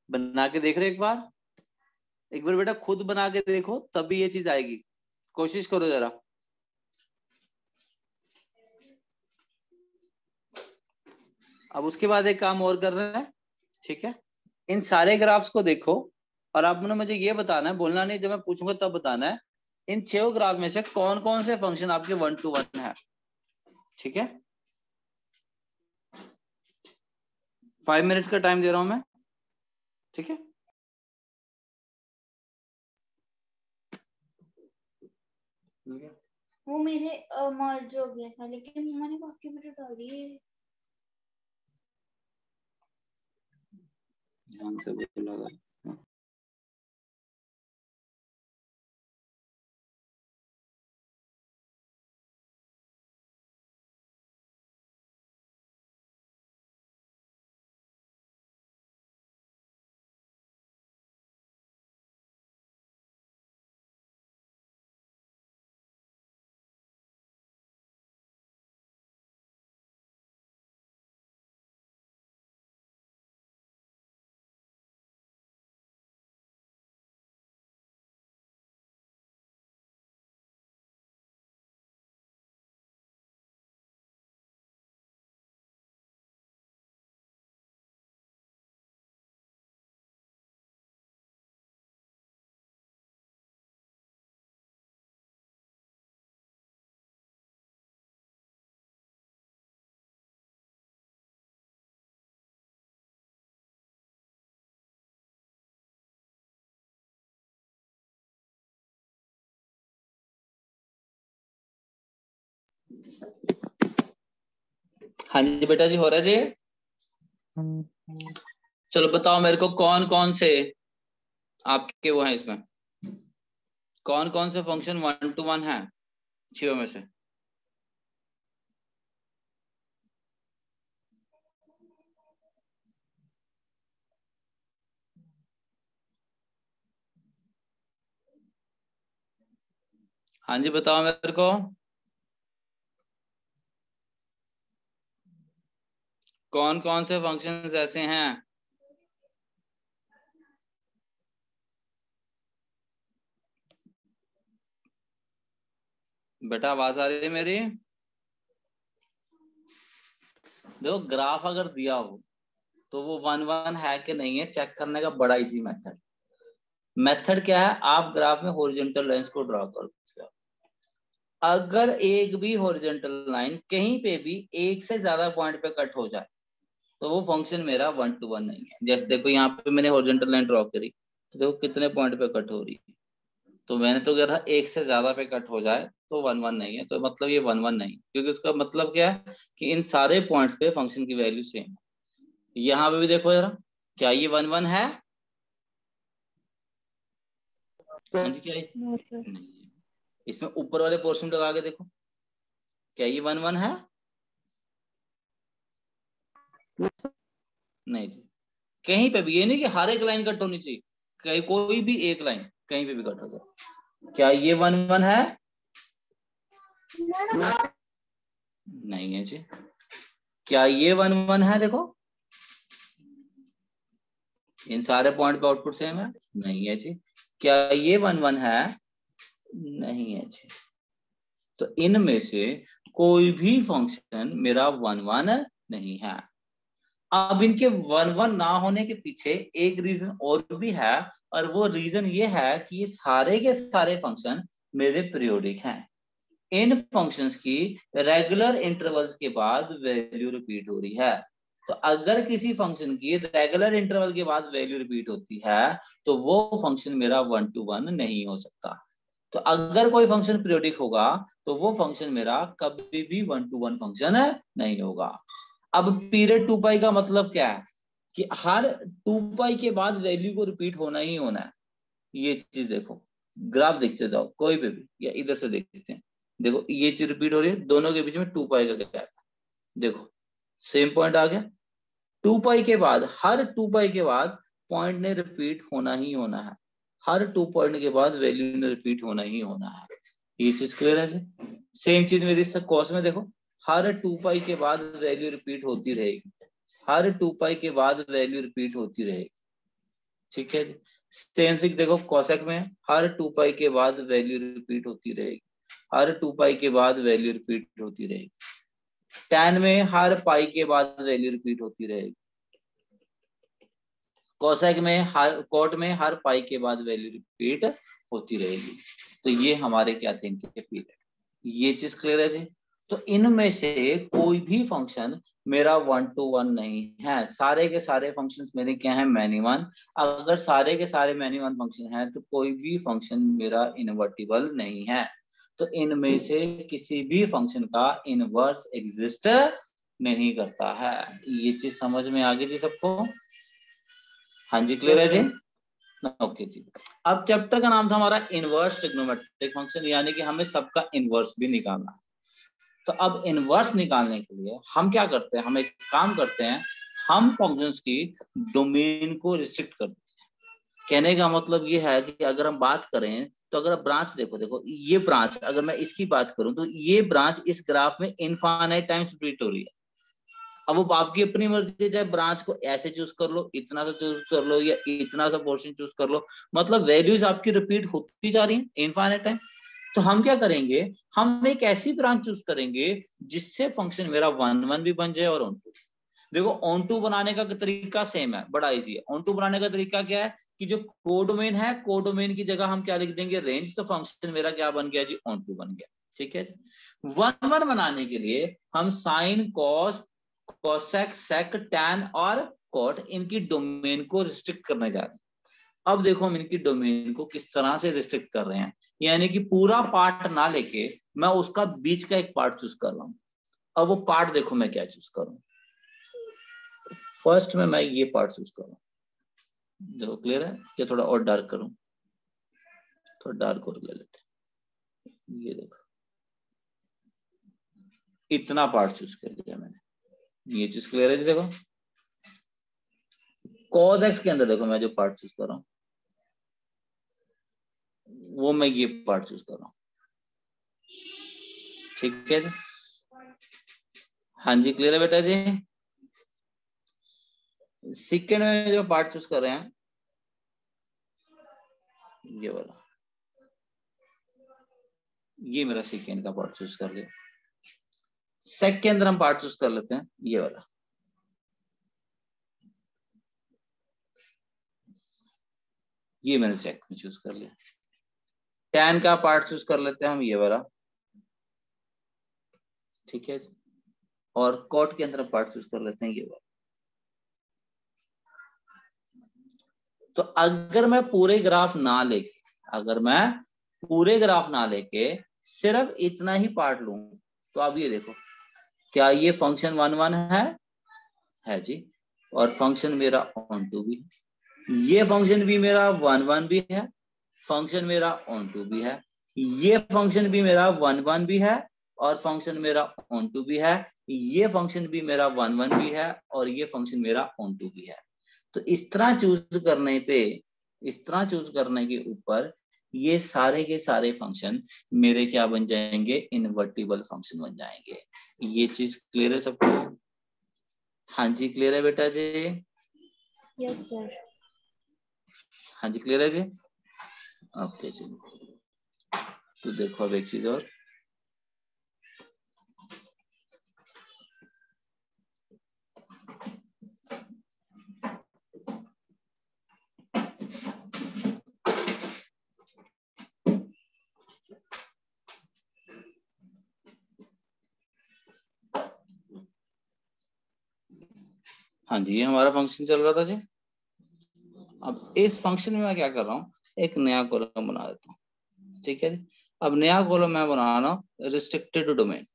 [SPEAKER 1] बना के देख रहे एक बार बेटा खुद बना के देखो, तभी ये चीज आएगी। कोशिश करो जरा। अब उसके बाद एक काम और कर रहे हैं, ठीक है? इन सारे ग्राफ्स को देखो और आपने मुझे ये बताना है, बोलना नहीं, जब मैं पूछूंगा तब बताना है, इन 6 ग्राफ में से कौन कौन से फंक्शन आपके 1 to 1 है। ठीक है, 5 मिनट्स का टाइम दे रहा हूं मैं। ठीक है,
[SPEAKER 3] वो मेरे मर्ज हो गया था, लेकिन मैंने बाकी वीडियो डाल दी।
[SPEAKER 1] ध्यान से बोला। हाँ जी बेटा जी, हो रहा जी। चलो बताओ मेरे को, कौन कौन से आपके वो हैं इसमें, कौन कौन से फंक्शन 1 to 1 है 6 में से? हाँ जी बताओ मेरे को, कौन कौन से फंक्शंस ऐसे हैं? बेटा आवाज आ रही है मेरी? देखो ग्राफ अगर दिया हो तो वो 1 1 है कि नहीं है चेक करने का बड़ा इजी मेथड क्या है, आप ग्राफ में हॉरिजॉन्टल लाइंस को ड्रॉ करो। अगर एक भी हॉरिजॉन्टल लाइन कहीं पे भी एक से ज्यादा पॉइंट पे कट हो जाए तो वो फंक्शन मेरा 1 to 1 नहीं है। जैसे देखो यहाँ पे मैंने हॉरिजॉन्टल लाइन ड्रॉ करी, तो देखो कितने पॉइंट पे कट हो रही है, तो मैंने तो कहा था एक से ज्यादा पे कट हो जाए तो 1 1 नहीं है, तो मतलब ये 1 1 नहीं, क्योंकि उसका मतलब क्या है कि इन सारे पॉइंट्स पे फंक्शन की वैल्यू सेम है। यहाँ पे भी देखो जरा, क्या ये 1 1 है? हाँ जी, क्या है?
[SPEAKER 2] No sir.
[SPEAKER 1] नहीं है। इसमें ऊपर वाले पोर्शन लगा के देखो, क्या ये 1 1 है? नहीं जी, कहीं पे भी, ये नहीं कि हर एक लाइन कट होनी चाहिए, कहीं कोई भी एक लाइन कहीं पे भी कट हो जाए। क्या ये 1 1 है? नहीं है जी। क्या ये 1 1 है? देखो इन सारे पॉइंट पे आउटपुट सेम है, नहीं है जी। क्या ये 1 1 है? नहीं है जी। तो इनमें से कोई भी फंक्शन मेरा 1 1 नहीं है। अब इनके 1 1 ना होने के पीछे एक रीजन और भी है, और वो रीजन ये है कि ये सारे के सारे फंक्शन मेरे पीरियोडिक हैं। इन फंक्शंस की रेगुलर इंटरवल्स के बाद वैल्यू रिपीट हो रही है। तो अगर किसी फंक्शन की रेगुलर इंटरवल के बाद वैल्यू रिपीट होती है तो वो फंक्शन मेरा 1 to 1 नहीं हो सकता। तो अगर कोई फंक्शन पीरियोडिक होगा तो वो फंक्शन मेरा कभी भी 1 to 1 फंक्शन नहीं होगा। अब पीरियड 2 पाई का मतलब क्या है कि हर 2 पाई के बाद वैल्यू को रिपीट होना ही होना है। ये चीज देखो, ग्राफ देखते जाओ कोई भी या इधर से देखते हैं, देखो ये चीज रिपीट हो रही है, दोनों के बीच में 2 पाई का गैप है। देखो सेम पॉइंट आ गया, 2 पाई के बाद, हर 2 पाई के बाद पॉइंट ने रिपीट होना ही होना है, हर 2 पॉइंट के बाद वैल्यू ने रिपीट होना ही होना है। ये चीज क्लियर है? सेम चीज मेरी कॉस में देखो, हर 2 पाई के बाद वैल्यू रिपीट होती रहेगी, हर 2 पाई के बाद वैल्यू रिपीट होती रहेगी। ठीक है, सेम सिक देखो कोसेक में हर 2 पाई के बाद वैल्यू रिपीट होती रहेगी, हर 2 पाई के बाद वैल्यू रिपीट होती रहेगी। tan में हर पाई के बाद वैल्यू रिपीट होती रहेगी, कोसेक में हर कोट में हर पाई के बाद वैल्यू रिपीट होती रहेगी। तो ये हमारे क्या थे इनके पीरियड, ये चीज क्लियर है जी। तो इनमें से कोई भी फंक्शन मेरा 1 to 1 नहीं है, सारे के सारे फंक्शंस मेरे क्या हैं, मैनी वन। अगर सारे के सारे मैनी वन फंक्शन हैं तो कोई भी फंक्शन मेरा इनवर्टिबल नहीं है। तो इनमें से किसी भी फंक्शन का इनवर्स एग्जिस्ट नहीं करता है। ये चीज समझ में आ गई जी सबको? हाँ जी, क्लियर है जी? ओके जी। अब चैप्टर का नाम था हमारा इनवर्स ट्रिग्नोमेट्रिक फंक्शन, यानी कि हमें सबका इनवर्स भी निकालना है। तो अब इनवर्स निकालने के लिए हम क्या करते हैं, हम एक काम करते हैं, हम फंक्शंस की डोमेन को रिस्ट्रिक्ट कर देते हैं। कहने का मतलब ये है कि अगर हम बात करें तो अगर आप ब्रांच देखो ये ब्रांच अगर मैं इसकी बात करूं तो ये ब्रांच इस ग्राफ में इनफाइनाइट टाइम्स रिपीट हो रही है। अब वो आपकी अपनी मर्जी है, चाहे ब्रांच को ऐसे चूज कर लो, इतना सा चूज कर लो या इतना सा पोर्शन चूज कर लो, मतलब वैल्यूज आपकी रिपीट होती जा रही है इनफाइनाइट टाइम। तो हम क्या करेंगे, हम एक ऐसी ब्रांच चूज करेंगे जिससे फंक्शन मेरा 1 1 भी बन जाए और ऑन टू। देखो ऑन टू बनाने का तरीका सेम है, बड़ा इजी है। ऑन टू बनाने का तरीका क्या है कि जो कोडोमेन है, कोडोमेन की जगह हम क्या लिख देंगे, रेंज। तो फंक्शन मेरा क्या बन गया जी, ऑन टू बन गया। ठीक है, 1 1 बनाने के लिए हम sine cos cosec sec tan और कॉट इनकी डोमेन को रिस्ट्रिक्ट करने जा रहे हैं। अब देखो हम इनकी डोमेन को किस तरह से रिस्ट्रिक्ट कर रहे हैं, यानी कि पूरा पार्ट ना लेके मैं उसका बीच का एक पार्ट चूज कर रहा हूं। अब वो पार्ट देखो मैं क्या चूज करूं, फर्स्ट में मैं ये पार्ट चूज कर रहा हूं। देखो क्लियर है, ये थोड़ा और डार्क करूं, थोड़ा डार्क और ले लेते हैं। ये देखो इतना पार्ट चूज कर लिया मैंने, ये चीज क्लियर है जी। देखो cos x के अंदर देखो मैं जो पार्ट चूज कर रहा हूं वो मैं ये पार्ट चूज कर रहा हूं। ठीक है जी, हाँ जी क्लियर है बेटा जी। सेकेंड में जो पार्ट चूज कर रहे हैं ये वाला, ये मेरा सेकेंड का पार्ट चूज कर लिया। सेक के अंदर हम पार्ट चूज कर लेते हैं ये वाला, ये मैंने सेक में चूज कर लिया। टैन का पार्ट चूज कर लेते हैं हम ये वाला। ठीक है, और कॉट के अंदर पार्ट चूज कर लेते हैं ये वाला। तो अगर मैं पूरे ग्राफ ना लेके, अगर मैं पूरे ग्राफ ना लेके सिर्फ इतना ही पार्ट लूं तो अब ये देखो, क्या ये फंक्शन 1 1 है जी, और फंक्शन मेरा ऑन टू भी है। ये फंक्शन भी मेरा 1 1 भी है, फंक्शन मेरा ऑन टू भी है। ये फंक्शन भी मेरा 1 1 भी है और फंक्शन मेरा ऑन टू भी है। ये फंक्शन भी मेरा 1 1 भी है और ये फंक्शन मेरा ऑन टू भी है। तो इस तरह चूज करने पे, इस तरह चूज करने के ऊपर ये सारे के सारे फंक्शन मेरे क्या बन जाएंगे, इनवर्टिबल फंक्शन बन जाएंगे। ये चीज क्लियर है सबको? हाँ जी क्लियर है बेटा जी?
[SPEAKER 2] Yes sir.
[SPEAKER 1] हाँ जी क्लियर है जी? ओके जी। तो देखो अब एक चीज और, हाँ जी ये हमारा फंक्शन चल रहा था जी। अब इस फंक्शन में मैं क्या कर रहा हूँ, एक नया कॉलम बना देता हूँ। ठीक है जी, अब नया कॉलम मैं बना रहा हूँ रिस्ट्रिक्टेड डोमेन।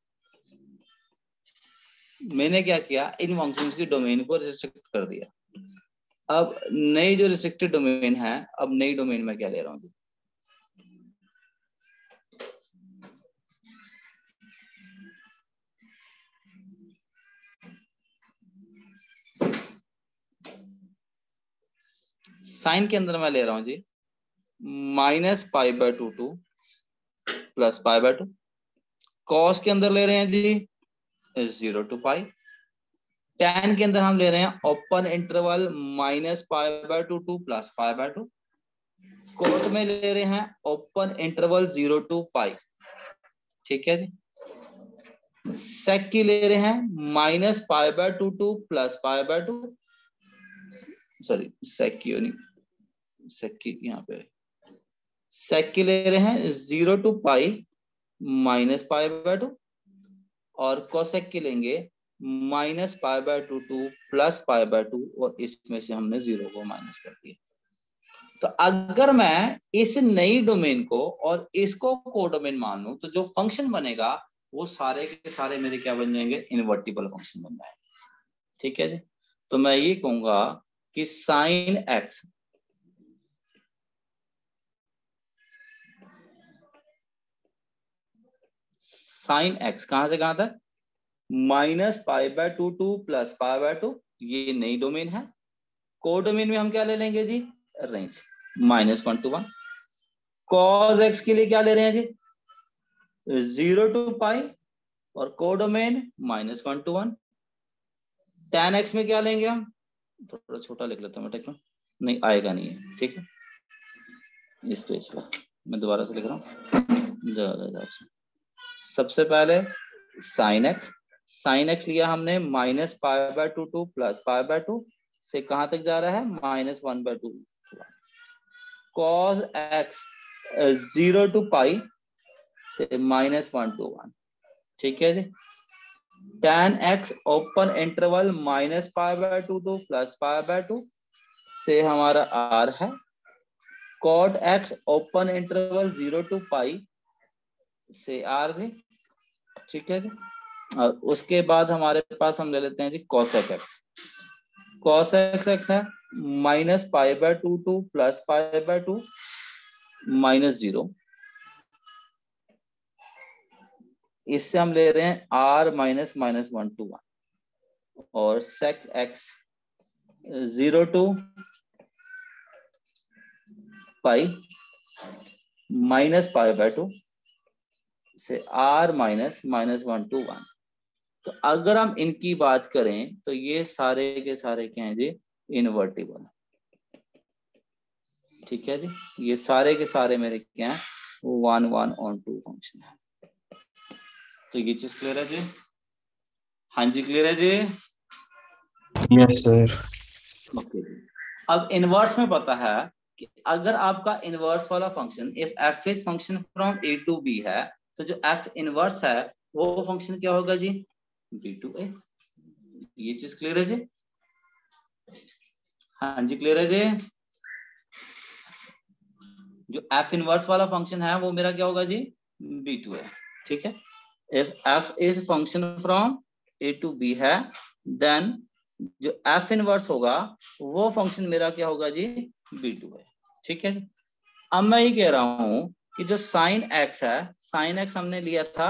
[SPEAKER 1] मैंने क्या किया, इन फंक्शंस की डोमेन को रिस्ट्रिक्ट कर दिया। अब नई जो रिस्ट्रिक्टेड डोमेन है, अब नई डोमेन में क्या ले रहा हूँ, साइन के अंदर मैं ले रहा हूं जी -π/2 to +π/2। कॉस के अंदर ले रहे हैं जी 0 to π। tan के अंदर हम ले रहे हैं ओपन इंटरवल -π/2 टू +π/2। कोट में ले रहे हैं ओपन इंटरवल 0 to π। ठीक है जी। सेक की ले रहे हैं -π/2 टू +π/2। सॉरी सेक की नहीं, सेक की यहाँ पे सेक की ले रहे हैं 0 to π -π/2 और कोसेक की लेंगे -π/2 टू +π/2 और इसमें से हमने 0 को माइनस कर दिया। तो अगर मैं इस नई डोमेन को और इसको कोडोमेन मान लूं तो जो फंक्शन बनेगा वो सारे के सारे मेरे क्या बन जाएंगे, इनवर्टिबल फंक्शन बन जाएंगे। ठीक है जी। तो मैं ये कहूंगा कि साइन एक्स कहां से कहां तक, -π/2 टू +π/2, ये नई डोमेन है। कोडोमेन में हम क्या ले लेंगे जी, रेंज -1 to 1। कॉस एक्स के लिए क्या ले रहे हैं जी, 0 to π और कोडोमेन -1 to 1। tan एक्स में क्या लेंगे हम, थोड़ा छोटा लिख लेता हूँ बेटा, क्यों नहीं आएगा नहीं है। ठीक है, इस पेज पर मैं दोबारा से लिख रहा हूँ। सबसे पहले साइन एक्स लिया हमने -π/2 टू +π/2 से कहां तक जा रहा है, -1/2। cos x 0 to π से -1 to 1। ठीक है जी। tan x open interval -π/2 to +π/2 से हमारा r है। cot x open interval 0 to π से r जी। ठीक है जी। और उसके बाद हमारे पास हम ले लेते हैं जी cosec x। cosec x है -π/2 टू +π/2 -0। इससे हम ले रहे हैं r -1 to 1 और sec x 0 to π -π/2 से r -1 to 1। तो अगर हम इनकी बात करें तो ये सारे के सारे क्या हैं जी, इनवर्टिबल। ठीक है जी। ये सारे के सारे मेरे क्या हैं, 1 1 on 2 फंक्शन है। तो ये चीज क्लियर है जी? हाँ जी क्लियर है जी?
[SPEAKER 4] Yes sir.
[SPEAKER 1] ओके जी। अब इनवर्स में पता है कि अगर आपका इनवर्स वाला function if f is function from a to b है तो जो f इनवर्स है वो फंक्शन क्या होगा जी, b to a। ये चीज क्लियर है जी? हाँ जी क्लियर है जी? जो f इनवर्स वाला फंक्शन है वो मेरा क्या होगा जी, b to a। ठीक है। If f is function from a to b है देन जो f इनवर्स होगा वो फंक्शन मेरा क्या होगा जी, b to a। ठीक है जी। अब मैं ये कह रहा हूं कि जो साइन x है, साइन x हमने लिया था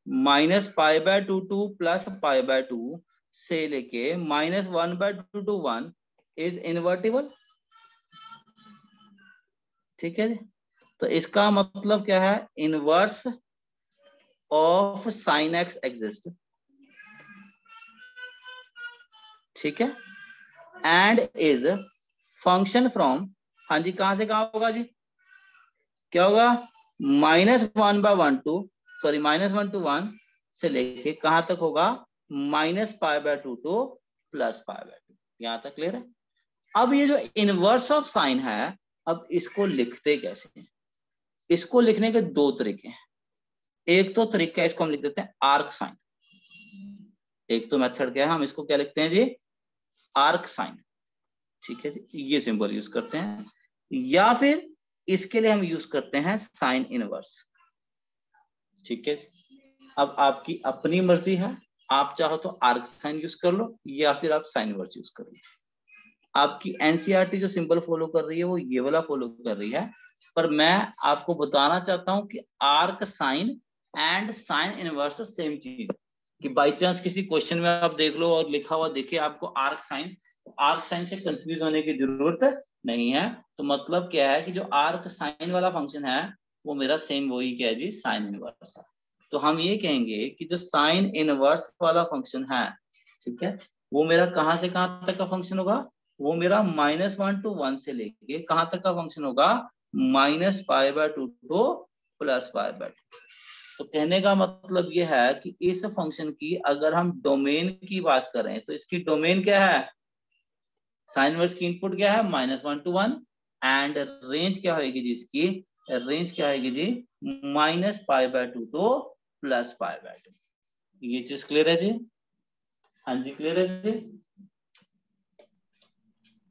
[SPEAKER 1] -π/2 टू +π/2 से लेके -1/2 to 1 इज इनवर्टिबल। ठीक है जी। तो इसका मतलब क्या है, inverse of sine x exist. ठीक है। एंड इज फंक्शन फ्रॉम, हाँ जी कहां से कहां होगा जी, क्या होगा, -1/1 to -1 to 1 से लेके कहां तक होगा, -π/2 to +π/2। यहां तक क्लियर है? अब ये जो इनवर्स ऑफ साइन है, अब इसको लिखते कैसे हैं? इसको लिखने के दो तरीके हैं। एक तो तरीका इसको हम लिख देते हैं आर्क साइन। एक तो मेथड क्या है, हम इसको क्या लिखते हैं जी, आर्क साइन। ठीक है जी, ये सिंबल यूज करते हैं। या फिर इसके लिए हम यूज करते हैं साइन इनवर्स। ठीक है। अब आपकी अपनी मर्जी है, आप चाहो तो आर्क साइन यूज कर लो या फिर आप साइन इनवर्स यूज कर लो। आपकी एनसीईआरटी जो सिंबल फॉलो कर रही है वो ये वाला फॉलो कर रही है, पर मैं आपको बताना चाहता हूं कि arc sine and sine inverse same चीज। कि बाई चांस किसी क्वेश्चन में आप देख लो और लिखा हुआ देखिए आपको आर्क साइन, तो आर्क साइन से कंफ्यूज होने की जरूरत नहीं है। तो मतलब क्या है कि जो आर्क साइन वाला फंक्शन है वो मेरा सेम वही क्या है जी, साइन इनवर्स है। तो हम ये कहेंगे कि जो साइन इनवर्स वाला फंक्शन है ठीक है, वो मेरा कहां से कहां तक का फंक्शन होगा, वो मेरा -1 to 1 से लेके कहां तक का फंक्शन होगा, -π/2 to +π/2। तो कहने का मतलब ये है कि इस फंक्शन की अगर हम डोमेन की बात करें तो इसकी डोमेन क्या है, साइन इनवर्स की इनपुट क्या है, -1 to 1, एंड रेंज क्या होगी जी, इसकी रेंज क्या होगी जी, -π/2 to +π/2। ये चीज क्लियर है जी? हाँ जी क्लियर है जी?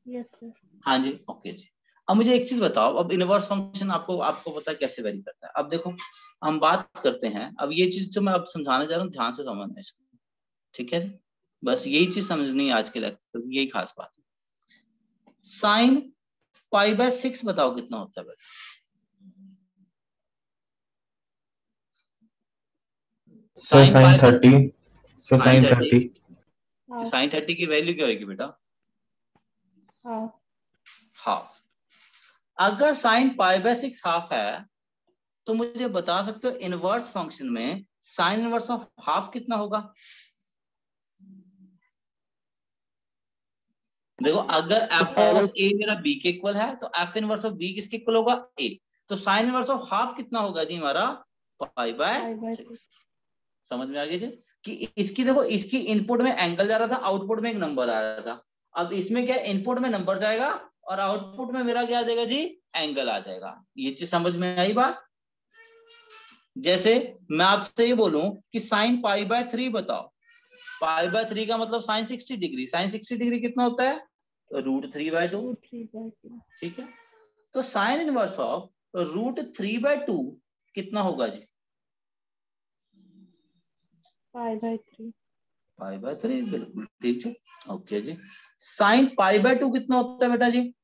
[SPEAKER 2] Yes sir.
[SPEAKER 1] हाँ जी ओके जी। अब मुझे एक चीज बताओ, अब इनवर्स फंक्शन आपको पता है कैसे वेरी करता है। अब देखो हम बात करते हैं, अब ये चीज जो मैं अब समझाने जा रहा हूँ ध्यान से समझना इसको, ठीक है जी? बस यही चीज समझनी है आज के लेक्चर की, यही खास बात है। साइन π/6 बताओ कितना होता है बेटा?
[SPEAKER 4] Sir sin 30, sir sin 30।
[SPEAKER 1] Sine 30 की वैल्यू क्या होगी बेटा? हाफ। अगर साइन π/6 हाफ है तो मुझे बता सकते हो इनवर्स फंक्शन में साइन इनवर्स ऑफ हाफ कितना होगा? देखो अगर f ऑफ a मेरा b के इक्वल है तो f इनवर्स ऑफ b किसके इक्वल होगा, a। तो साइन इनवर्स ऑफ हाफ कितना होगा जी हमारा, π/6। समझ में आ गया जी? कि इसकी देखो इसकी इनपुट में एंगल जा रहा था, आउटपुट में एक नंबर आ रहा था। अब इसमें क्या, इनपुट में नंबर जाएगा और आउटपुट में मेरा क्या आ जाएगा जी, एंगल आ जाएगा। ये चीज समझ में आई बात? जैसे मैं आपसे ये बोलूं कि साइन π/3 बताओ, π/3 का मतलब साइन 60 डिग्री, साइन 60 डिग्री कितना होता है, √3/2। ठीक है, तो साइन इनवर्स ऑफ √3/2 कितना होगा जी, π/3 बिल्कुल ठीक है। ओके जी, साइन π/2 कितना होता है बेटा जी,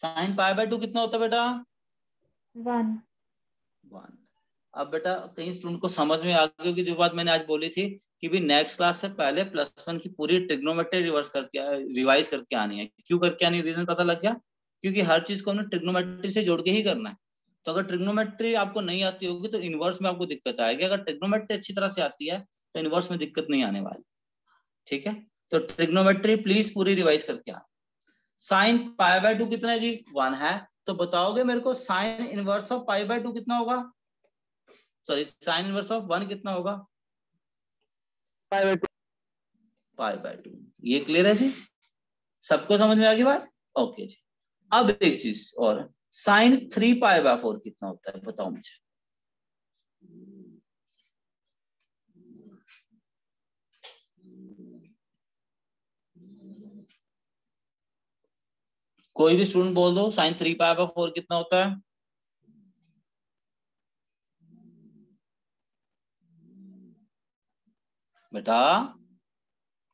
[SPEAKER 1] साइन π/2 कितना होता है बेटा, 1। अब बेटा कहीं स्टूडेंट को समझ में आ गई होगी जो बात मैंने आज बोली थी कि भी नेक्स्ट क्लास से पहले +1 की पूरी ट्रिग्नोमेट्री रिवाइज करके आनी है। क्यों करके आनी, रीजन पता लग गया? क्योंकि हर चीज को हमने ट्रिग्नोमेट्री से जोड़ के ही करना है। तो अगर ट्रिग्नोमेट्री आपको नहीं आती होगी तो इनवर्स में आपको दिक्कत आएगी, अगर ट्रिग्नोमेट्री अच्छी तरह से आती है तो इनवर्स में दिक्कत नहीं आने वाली। ठीक है, तो ट्रिग्नोमेट्री प्लीज पूरी रिवाइज करके आना। साइन π/2 कितना है जी, 1 है। तो बताओगे मेरे को साइन इनवर्स ऑफ π/2 कितना होगा, सॉरी साइन इनवर्स ऑफ 1 कितना होगा, π/2। ये क्लियर है जी, सबको समझ में आ गई बात? ओके जी। अब एक चीज और, साइन 3π/4 कितना होता है बताओ मुझे, कोई भी स्टूडेंट बोल दो साइन 3π/4 कितना होता है। बेटा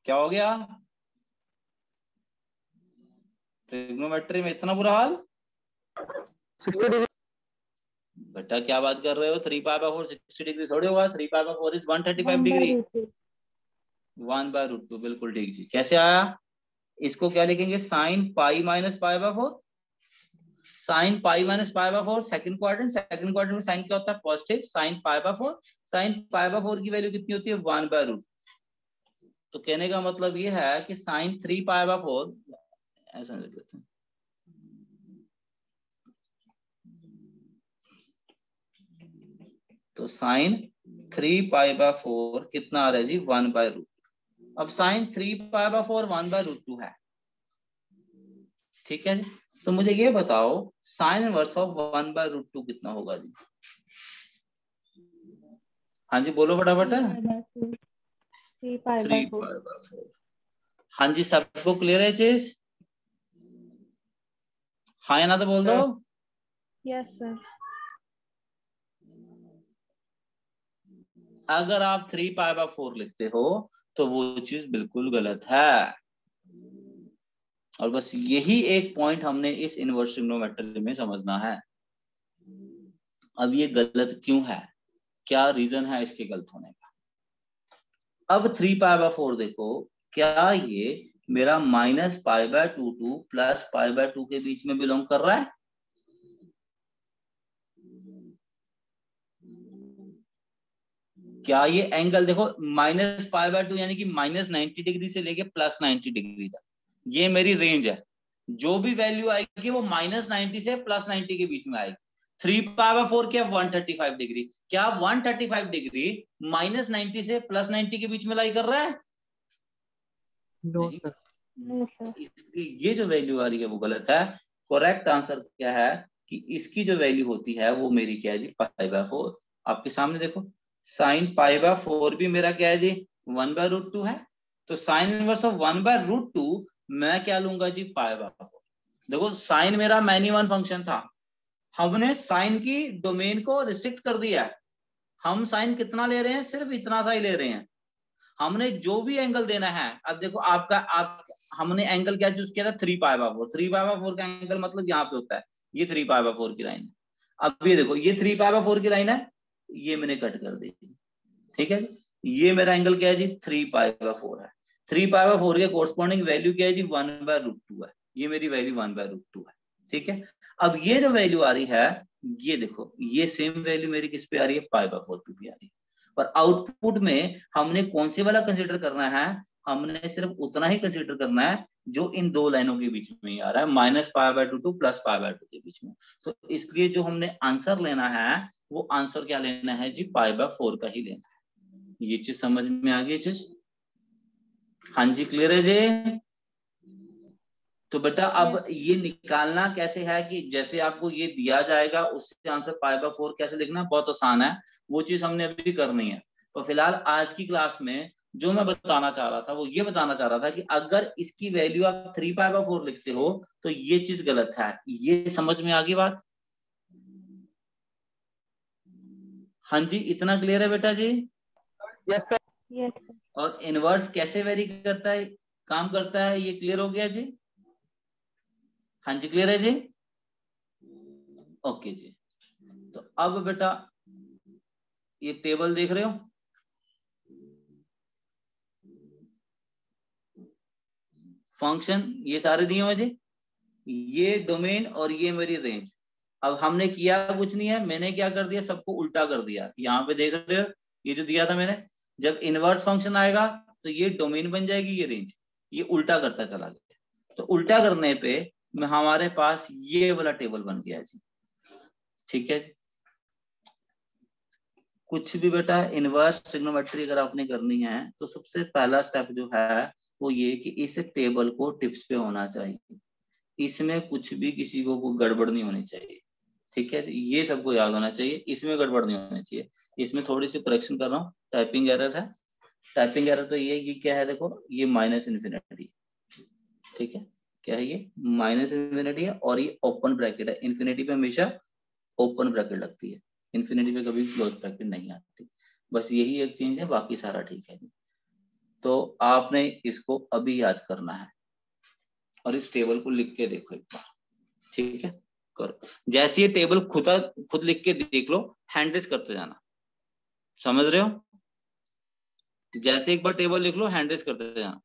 [SPEAKER 1] क्या हो गया, ट्रिग्नोमेट्री में इतना बुरा हाल? बेटा क्या बात कर रहे हो, 3π/4 60 डिग्री थोड़ी होगा, 3π/4 इज 135 डिग्री। 1/√2 बिल्कुल ठीक जी। कैसे आया, इसको क्या लिखेंगे, sine pi minus π/4, sine pi minus π/4 second quadrant में साइन क्या होता है, पॉजिटिव, साइन π/4, साइन π/4 की वैल्यू कितनी होती है, 1/√2। तो कहने का मतलब ये है कि साइन 3π/4 ऐसा लिख देते हैं, तो साइन 3π/4 कितना आ रहा है जी, 1/√2। अब साइन 3π/4 1/√2 है, ठीक है जी। तो मुझे ये बताओ साइन इनवर्स ऑफ 1/√2 कितना होगा जी, हाँ जी बोलो फटाफट। 3π/4। हाँ जी सबको क्लियर है चीज, हाँ या ना तो बोल दो।
[SPEAKER 2] Yes sir.
[SPEAKER 1] अगर आप 3π/4 लिखते हो तो वो चीज बिल्कुल गलत है, और बस यही एक पॉइंट हमने इस इनवर्स ट्रिग्नोमेट्री में समझना है। अब ये गलत क्यों है, क्या रीजन है इसके गलत होने का। अब 3π/4 देखो, क्या ये मेरा -π/2 to +π/2 के बीच में बिलोंग कर रहा है, क्या ये एंगल देखो -π/2 यानी कि -90 डिग्री से लेके +90 डिग्री तक, ये मेरी रेंज है। जो भी वैल्यू आएगी वो -90 से +90 के बीच में आएगी। 3π/4 क्या 135 डिग्री, क्या 135 डिग्री -90 से +90 के बीच में लाई कर रहा है?
[SPEAKER 5] नो
[SPEAKER 1] नहीं।
[SPEAKER 5] सर।
[SPEAKER 2] No sir.
[SPEAKER 1] इसकी ये जो वैल्यू आ रही है वो गलत है। करेक्ट आंसर क्या है कि इसकी जो वैल्यू होती है वो मेरी क्या है जी, π/4। आपके सामने देखो sin π/4 भी मेरा क्या है जी, 1/√2 है। तो साइन इनवर्स ऑफ 1/√2 मैं क्या लूंगा जी, π/4। देखो साइन मेरा मैनी वन फंक्शन था, हमने साइन की डोमेन को रिस्ट्रिक्ट कर दिया है। हम साइन कितना ले रहे हैं, सिर्फ इतना सा ही ले रहे हैं। हमने जो भी एंगल देना है, अब देखो आप हमने एंगल क्या चूज किया था, 3π/4। 3π/4 का एंगल मतलब यहाँ पे होता है, ये 3π/4 की लाइन है। अब ये देखो ये 3π/4 की लाइन है, ये मैंने कट कर दी, ठीक है। ये मेरा एंगल क्या है जी, 3π/4 है। 3π/4 के कोरस्पॉन्डिंग वैल्यू क्या है जी, 1/√2 है। ये मेरी वैल्यू 1/√2 है, ठीक है। अब ये जो वैल्यू आ रही है, ये देखो ये सेम वैल्यू मेरी किस पे आ रही है, π/4 पे भी आ रही है। पर आउटपुट में हमने कौन से वाला कंसीडर करना है, हमने सिर्फ उतना ही कंसीडर करना है जो इन दो लाइनों के बीच में आ रहा है, -π/2 टू +π/2 के बीच में। तो इसलिए जो हमने आंसर लेना है वो आंसर क्या लेना है जी, π/4 का ही लेना है। ये चीज समझ में आ गई चीज? हाँ जी, क्लियर है जी? तो बेटा अब ये निकालना कैसे है कि जैसे आपको ये दिया जाएगा उससे आंसर π/4 कैसे लिखना, बहुत आसान है। वो चीज हमने अभी करनी है। तो फिलहाल आज की क्लास में जो मैं बताना चाह रहा था वो ये बताना चाह रहा था कि अगर इसकी वैल्यू आप 3π/4 लिखते हो तो ये चीज गलत है। ये समझ में आ गई बात? हाँ जी, इतना क्लियर है बेटा जी?
[SPEAKER 5] Yes sir.
[SPEAKER 2] Yes sir.
[SPEAKER 1] और इनवर्स कैसे वेरी करता है, काम करता है, ये क्लियर हो गया जी? हाँ जी, क्लियर है जी? ओके जी। तो अब बेटा ये टेबल देख रहे हो, फंक्शन ये सारे दिए हुए जी, ये डोमेन और ये मेरी रेंज। अब हमने किया कुछ नहीं है, मैंने क्या कर दिया, सबको उल्टा कर दिया। यहाँ पे देख रहे हो ये जो दिया था मैंने, जब इनवर्स फंक्शन आएगा तो ये डोमेन बन जाएगी, ये रेंज, ये उल्टा करता चला गया। तो उल्टा करने पे हमारे पास ये वाला टेबल बन गया जी, ठीक है। कुछ भी बेटा इनवर्स ट्रिग्नोमेट्री अगर आपने करनी है तो सबसे पहला स्टेप जो है वो ये कि इस टेबल को टिप्स पे होना चाहिए, इसमें कुछ भी किसी को कोई गड़बड़ नहीं होनी चाहिए, ठीक है। ये सबको याद होना चाहिए, इसमें गड़बड़ नहीं होनी चाहिए। इसमें थोड़ी सी करेक्शन कर रहा हूँ, टाइपिंग एरर है। टाइपिंग एरर तो ये क्या है, देखो ये -∞, ठीक है। क्या है ये, -∞ है और ये ओपन ब्रैकेट है। इन्फिनिटी पे हमेशा ओपन ब्रैकेट लगती है, इन्फिनिटी पे कभी क्लोज ब्रैकेट नहीं आती। बस यही एक चेंज है, बाकी सारा ठीक है। तो आपने इसको अभी याद करना है और इस टेबल को लिख के देखो एक बार, ठीक है। करो, जैसे ये टेबल खुद लिख के देख लो, हैंड रेज करते जाना, समझ रहे हो? जैसे एक बार टेबल लिख लो, हैंड रेज करते जाना।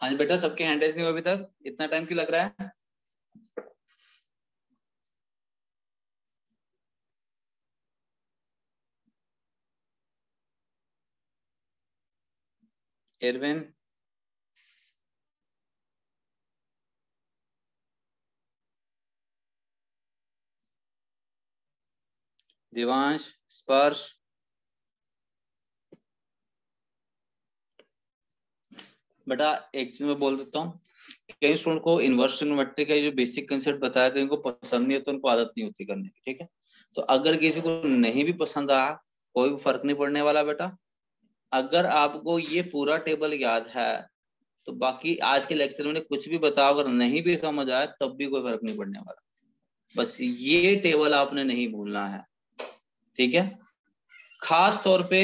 [SPEAKER 1] हाँ जी बेटा, सबके हैंड रेज नहीं हुए अभी तक, इतना टाइम क्यों लग रहा है? एरविन, दिवांश, स्पर्श, बेटा एक चीज मैं बोल देता हूँ, कई स्टूडेंट को इनवर्स ट्रिग्नोमेट्री का जो बेसिक कंसेप्ट बताया था इनको पसंद नहीं है, तो उनको आदत नहीं होती करने की, ठीक है। तो अगर किसी को नहीं भी पसंद आया कोई भी फर्क नहीं पड़ने वाला बेटा। अगर आपको ये पूरा टेबल याद है तो बाकी आज के लेक्चर में कुछ भी बताओ, अगर नहीं भी समझ आया तब भी कोई फर्क नहीं पड़ने वाला, बस ये टेबल आपने नहीं भूलना है, ठीक है। खास तौर पे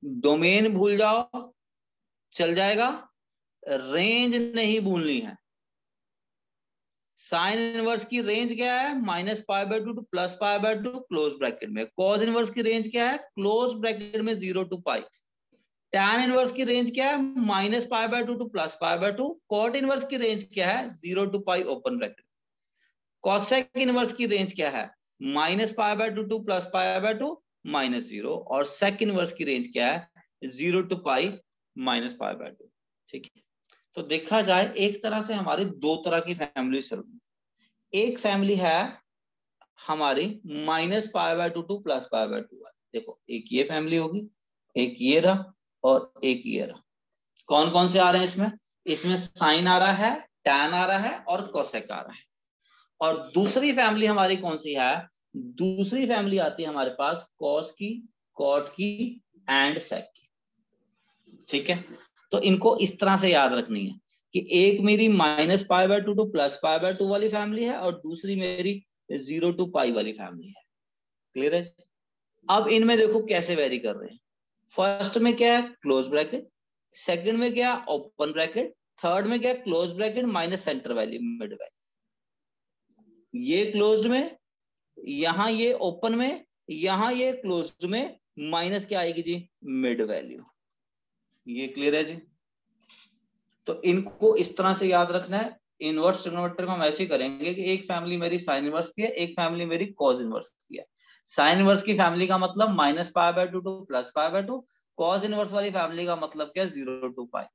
[SPEAKER 1] डोमेन भूल जाओ चल जाएगा, रेंज नहीं भूलनी है। साइन इनवर्स की रेंज क्या है? -π/2 टू +π/2 क्लोज ब्रैकेट में। कॉस इनवर्स की रेंज क्या है? क्लोज ब्रैकेट में 0 to π। टैन इनवर्स की रेंज क्या है? -π/2 टू +π/2। कॉट इनवर्स की रेंज क्या है? 0 to π open bracket. Cosec inverse की रेंज क्या है? -π/2 टू +π/2 -0। और सेक इनवर्स की रेंज क्या है? 0 to π -π/2, ठीक है। तो देखा जाए एक तरह से हमारी दो तरह की फैमिली चल रही। एक फैमिली है हमारी -π/2 टू +π/2 वाली। देखो एक ये फैमिली होगी, एक ये रहा और एक ये रहा। कौन कौन से आ रहे हैं इसमें? इसमें साइन आ रहा है, टैन आ रहा है और कोसेक आ रहा है। और दूसरी फैमिली हमारी कौन सी है? दूसरी फैमिली आती है हमारे पास कॉस की, कॉट की एंड सेक की, ठीक है। तो इनको इस तरह से याद रखनी है कि एक मेरी -π/2 टू +π/2 वाली फैमिली है और दूसरी मेरी 0 to π वाली फैमिली है। क्लियर है? अब इनमें देखो कैसे वेरी कर रहे हैं। फर्स्ट में क्या है? Close bracket. सेकंड में क्या? Open bracket. थर्ड में क्या? Close bracket minus centre value, mid value. ये क्लोज्ड में, यहां ये ओपन में, यहां ये क्लोज्ड में, माइनस क्या आएगी जी? Mid value. ये क्लियर है जी? तो इनको इस तरह से याद रखना है। इनवर्स ट्रिग्नोमेट्री में हम ऐसे ही करेंगे कि एक फैमिली मेरी साइन इनवर्स की है, एक फैमिली मेरी कॉस इनवर्स की है। साइन इनवर्स की फैमिली का मतलब -π/2 टू +π/2। कॉस इनवर्स वाली फैमिली का मतलब क्या? 0 to π।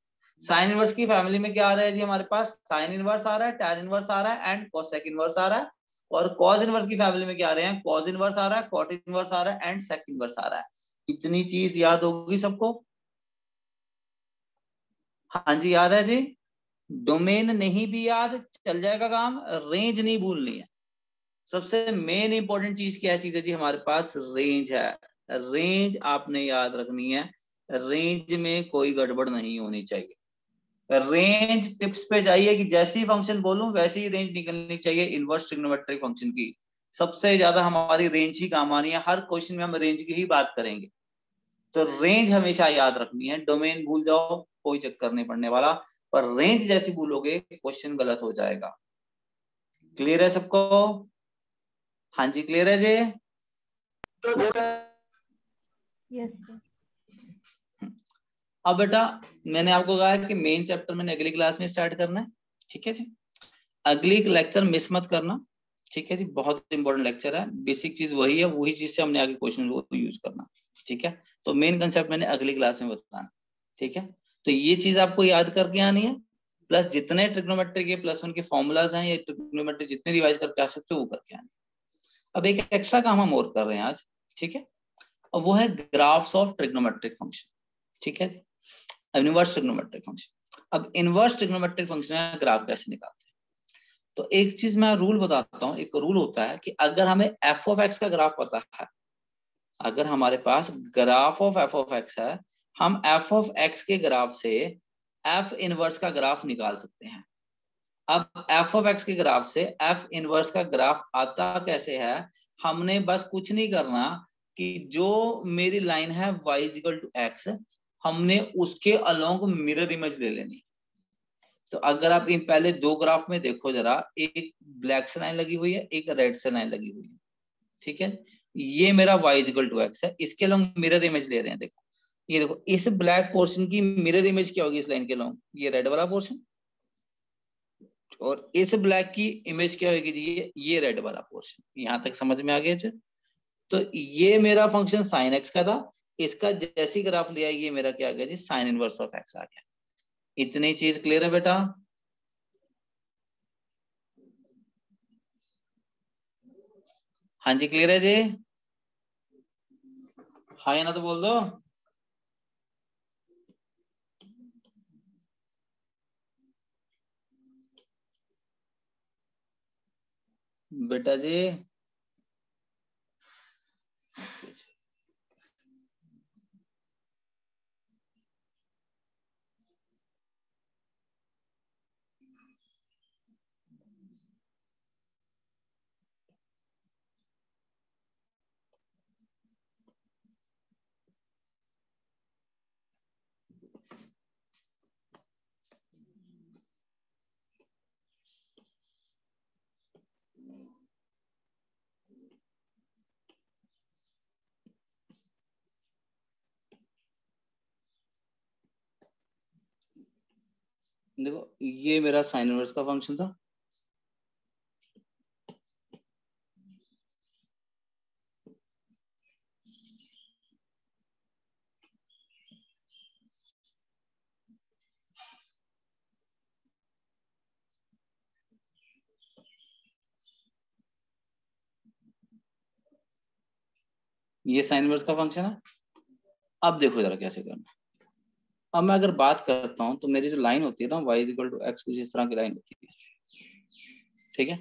[SPEAKER 1] साइन इनवर्स की फैमिली में क्या आ रहा है जी? हमारे पास साइन इनवर्स आ रहा है, टैन इनवर्स आ रहा है एंड कोसेक इनवर्स आ रहा है। और कॉस इनवर्स की फैमिली में क्या आ रहे हैं? कॉस इनवर्स आ रहा है, कॉट इनवर्स आ रहा है एंड सेक इनवर्स आ रहा है। इतनी चीज याद होगी सबको? हाँ जी याद है जी। डोमेन नहीं भी याद चल जाएगा काम, रेंज नहीं भूलनी है। सबसे मेन इंपॉर्टेंट चीज क्या चीज है जी? हमारे पास रेंज है, रेंज आपने याद रखनी है। रेंज में कोई गड़बड़ नहीं होनी चाहिए। रेंज टिप्स पे जाइए कि जैसे ही फंक्शन बोलूं वैसे ही रेंज निकलनी चाहिए इनवर्स ट्रिग्नोमेट्रिक फंक्शन की। सबसे ज्यादा हमारी रेंज ही काम आनी है, हर क्वेश्चन में हम रेंज की ही बात करेंगे। तो रेंज हमेशा याद रखनी है। डोमेन भूल जाओ कोई चक्कर नहीं पड़ने वाला, पर रेंज जैसी भूलोगे क्वेश्चन गलत हो जाएगा। क्लियर है सबको? हाँ जी क्लियर है जी?
[SPEAKER 2] Yes sir.
[SPEAKER 1] अब बेटा मैंने आपको कहा है कि मेन चैप्टर मैंने अगली क्लास में स्टार्ट करना है, ठीक है जी। अगली लेक्चर मिस मत करना, ठीक है जी। बहुत इंपॉर्टेंट लेक्चर है, बेसिक चीज वही है, वही चीज से हमने आगे क्वेश्चन को यूज करना, ठीक है। तो मेन कंसेप्ट मैंने अगली क्लास में बताना, ठीक है। तो ये चीज आपको याद करके आनी है, प्लस जितने ट्रिग्नोमेट्री के +1 के फॉर्मूलाज हैं, ये ट्रिग्नोमेट्री जितने रिवाइज करके आ सकते हो वो करके आने। अब एक एक्स्ट्रा काम हम और कर रहे हैं आज, ठीक है। अब वो है ग्राफ्स ऑफ ट्रिग्नोमेट्रिक फंक्शन, ठीक है। Inverse trigonometric function. अब इनवर्स ट्रिग्नोमेट्रिक फंक्शन में ग्राफ कैसे निकालते हैं? तो एक चीज मैं रूल बताता हूँ। एक रूल होता है कि अगर हमें f(x) का ग्राफ पता है, अगर हमारे पास ग्राफ ऑफ f(x) है, हम f(x) के ग्राफ से f इनवर्स का ग्राफ निकाल सकते हैं। अब f(x) के ग्राफ से f इनवर्स का ग्राफ आता कैसे है? हमने बस कुछ नहीं करना कि जो मेरी लाइन है y = x, हमने उसके अलोंग मिरर इमेज ले लेनी। तो अगर आप इन पहले दो ग्राफ में देखो जरा, एक ब्लैक से लाइन लगी हुई है, एक रेड से लाइन लगी हुई है, ठीक है। ये मेरा y = x है, इसके अलोंग मिरर इमेज ले रहे हैं। देखो ये देखो, इस ब्लैक पोर्शन की मिरर इमेज क्या होगी इस लाइन के अलोंग? ये रेड वाला पोर्शन। और इस ब्लैक की इमेज क्या होगी जी, ये रेड वाला पोर्शन। यहां तक समझ में आ गया जी। तो ये मेरा फंक्शन साइन एक्स का था, इसका जैसी ग्राफ लिया ये मेरा क्या आ गया जी, साइन इनवर्स ऑफ एक्स आ गया। इतनी चीज क्लियर है बेटा? हाँ जी क्लियर है जी? हाँ या ना तो बोल दो। बेटा जी देखो, ये मेरा साइन इनवर्स का फंक्शन था। ये साइन इनवर्स का फंक्शन है। अब देखो जरा कैसे करना। अब मैं अगर बात करता हूं तो मेरी जो लाइन होती है ना, y इक्वल टू एक्स, कुछ इस तरह की लाइन होती है, ठीक है।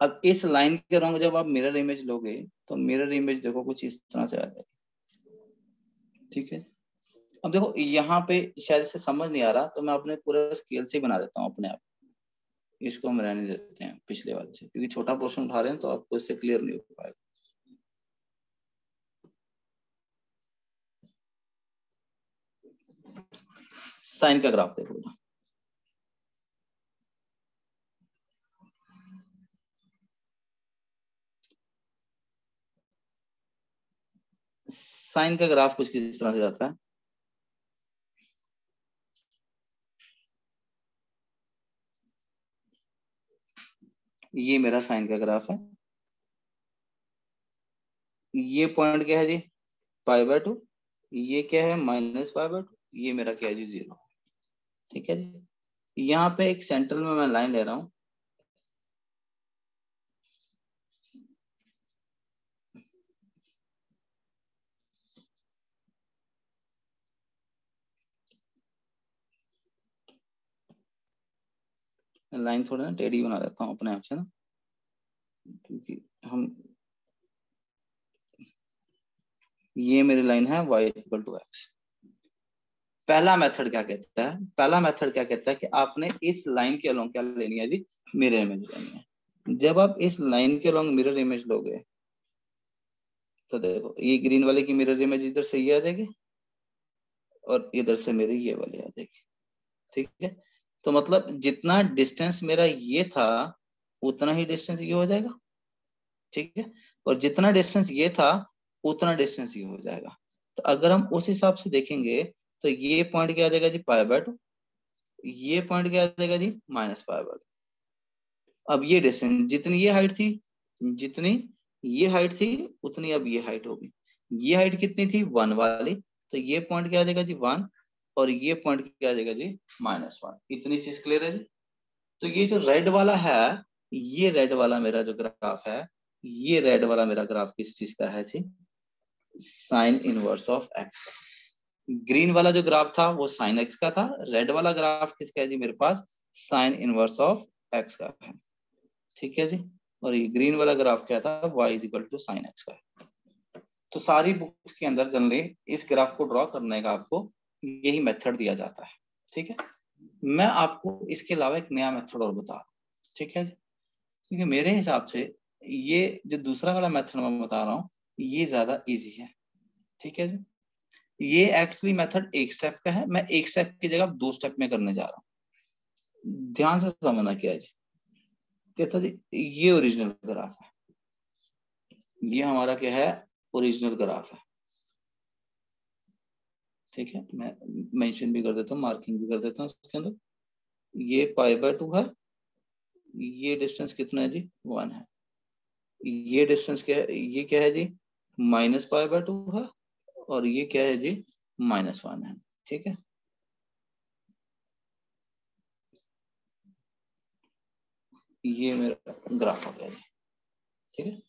[SPEAKER 1] अब इस लाइन के रंग जब आप मिरर इमेज लोगे तो मिरर इमेज देखो कुछ इस तरह से आ जाएगी, ठीक है। अब देखो यहाँ पे शायद से समझ नहीं आ रहा, तो मैं अपने पूरे स्केल से ही बना देता हूँ अपने आप। इसको हम रहने देते हैं पिछले वाले से, क्योंकि छोटा पोर्शन उठा रहे हैं तो आपको इससे क्लियर नहीं हो पाएगा। साइन का ग्राफ देखो ना, साइन का ग्राफ कुछ किस तरह से जाता है। ये मेरा साइन का ग्राफ है। ये पॉइंट क्या है जी, π/2। ये क्या है, -π/2। ये मेरा क्या है जी, 0। ठीक है जी। यहाँ पे एक सेंट्रल में मैं लाइन ले रहा हूँ। लाइन थोड़ा ना टेढ़ी बना देता हूँ अपने आप से ना, क्योंकि हम, ये मेरी लाइन है y इक्वल टू एक्स। पहला मेथड क्या कहता है, पहला मेथड क्या कहता है कि आपने इस लाइन के अलोंग क्या लेनी है जी, मिरर इमेज लेनी है। जब आप इस लाइन के अलोंग मिरर इमेज लोगे तो देखो ये ग्रीन वाले की मिरर इमेज इधर से ये आ जाएगी और इधर से मेरी ये वाली आ जाएगी, ठीक है। तो मतलब जितना डिस्टेंस मेरा ये था उतना ही डिस्टेंस ये हो जाएगा, ठीक है। और जितना डिस्टेंस ये था उतना डिस्टेंस ये हो जाएगा। तो अगर हम उस हिसाब से देखेंगे तो ये पॉइंट क्या आ जाएगा जी, π/2। ये पॉइंट क्या आ जाएगा जी, -π/2। अब ये डिस्टेंस, जितनी ये हाइट थी, जितनी ये हाइट थी उतनी अब ये हाइट होगी। ये हाइट कितनी थी, 1 वाली, तो ये पॉइंट क्या आ जाएगा जी, 1। और ये पॉइंट क्या आ जाएगा जी, -1। इतनी चीज क्लियर है जी। तो ये जो रेड वाला है, ये रेड वाला मेरा जो ग्राफ है, ये रेड वाला मेरा ग्राफ किस चीज का है जी, साइन इनवर्स ऑफ एक्स का। ग्रीन वाला जो ग्राफ था वो साइन एक्स का था, रेड वाला ग्राफ किसका है जी मेरे पास, साइन इनवर्स ऑफ एक्स का है, ठीक है जी। और ये ग्रीन वाला ग्राफ क्या था, y is equal to sine x का है। तो सारी बुक्स के अंदर जनरली इस ग्राफ को ड्रॉ करने का आपको यही मेथड दिया जाता है, ठीक है। मैं आपको इसके अलावा एक नया मेथड और बता रहा हूँ, ठीक है जी। क्योंकि मेरे हिसाब से ये जो दूसरा वाला मेथड मैं बता रहा हूँ ये ज्यादा इजी है, ठीक है जी। ये एक्चुअली मेथड एक स्टेप का है, मैं एक स्टेप की जगह 2 स्टेप में करने जा रहा हूँ। ध्यान से समझना क्या है जी, कहता जी ये ओरिजिनल ग्राफ है, ये हमारा क्या है, ओरिजिनल ग्राफ है, ठीक है। मैं मेंशन भी कर देता हूँ, मार्किंग भी कर देता हूँ इसके अंदर। ये π/2 है ये डिस्टेंस कितना है जी 1 है, ये डिस्टेंस क्या है, ये क्या है जी -π/2 है, और ये क्या है जी -1 है। ठीक है, ये मेरा ग्राफ हो गया जी। ठीक है,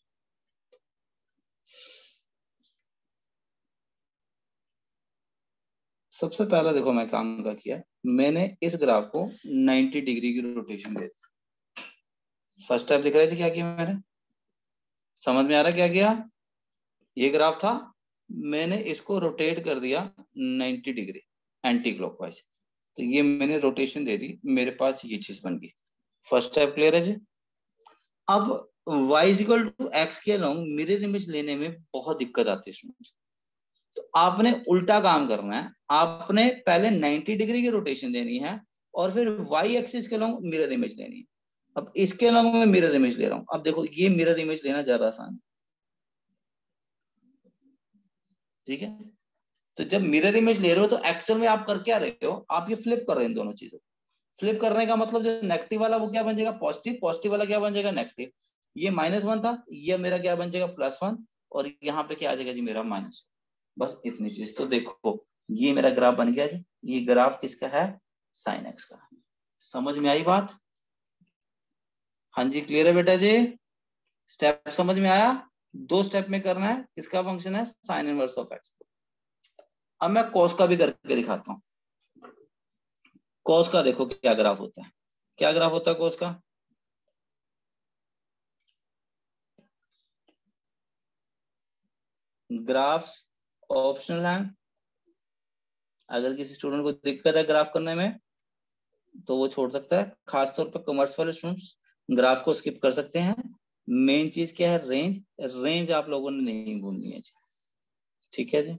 [SPEAKER 1] सबसे पहला देखो मैं काम का किया, मैंने इस ग्राफ को 90 डिग्री की रोटेशन दे दी। फर्स्ट स्टेप दिख रहे थे क्या किया मैंने, समझ में आ रहा क्या किया, ये ग्राफ था, मैंने इसको रोटेट कर दिया 90 डिग्री एंटी क्लॉकवाइज, तो ये मैंने रोटेशन दे दी, मेरे पास ये चीज बन गई। फर्स्ट स्टेप क्लियर है जी। अब y = x के अलोंग मिरर इमेज लेने में बहुत दिक्कत आती है स्टूडेंट्स, तो आपने उल्टा काम करना है, आपने पहले 90 डिग्री की रोटेशन देनी है और फिर y एक्सिस के अलोंग मिरर इमेज लेनी है। अब इसके अलोंग मैं मिरर इमेज ले रहा हूं, अब देखो ये मिरर इमेज लेना ज्यादा आसान है। ठीक है, तो जब मिरर इमेज ले रहे हो तो एक्चुअल में आप कर क्या रहे हो, आप ये फ्लिप कर रहे हो इन दोनों चीजों। फ्लिप करने का मतलब जो नेगेटिव वाला वो क्या बन जाएगा पॉजिटिव, पॉजिटिव वाला क्या बन जाएगा नेगेटिव, ये -1 था, ये मेरा क्या बन जाएगा +1, और यहाँ पे क्या आ जाएगा जी मेरा -1। बस इतनी चीज, तो देखो ये मेरा ग्राफ बन गया जी, ये ग्राफ किसका है sin x का। समझ में आई बात, हाँ जी क्लियर है बेटा जी, स्टेप समझ में आया, 2 स्टेप में करना है, किसका फंक्शन है sin 1/x। अब मैं cos का भी करके दिखाता हूँ। cos का देखो क्या ग्राफ होता है, क्या ग्राफ होता है cos का, ग्राफ ऑप्शनल है, अगर किसी स्टूडेंट को दिक्कत है ग्राफ करने में तो वो छोड़ सकता है, खासतौर पर कॉमर्स वाले स्टूडेंट्स ग्राफ को स्किप कर सकते हैं। मेन चीज क्या है रेंज, रेंज आप लोगों ने नहीं भूलनी है जी। ठीक है जी,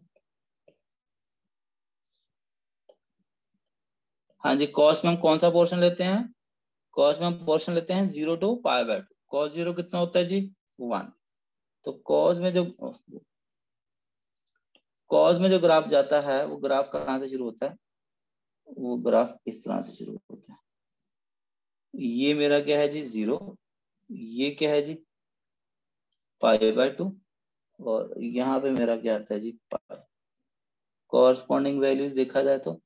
[SPEAKER 1] हाँ जी, कॉस में हम कौन सा पोर्शन लेते हैं, कॉस में हम पोर्शन लेते हैं 0 to π/2। कॉस 0 कितना होता है जी 1, तो कॉस में जो ग्राफ जाता है वो ग्राफ कहाँ से शुरू होता है, वो ग्राफ इस तरह से शुरू होता है, ये मेरा क्या है जी 0, ये क्या है जी π/2, और यहाँ पे मेरा क्या आता है जी पाई। कॉरस्पॉन्डिंग वैल्यूज देखा जाए तो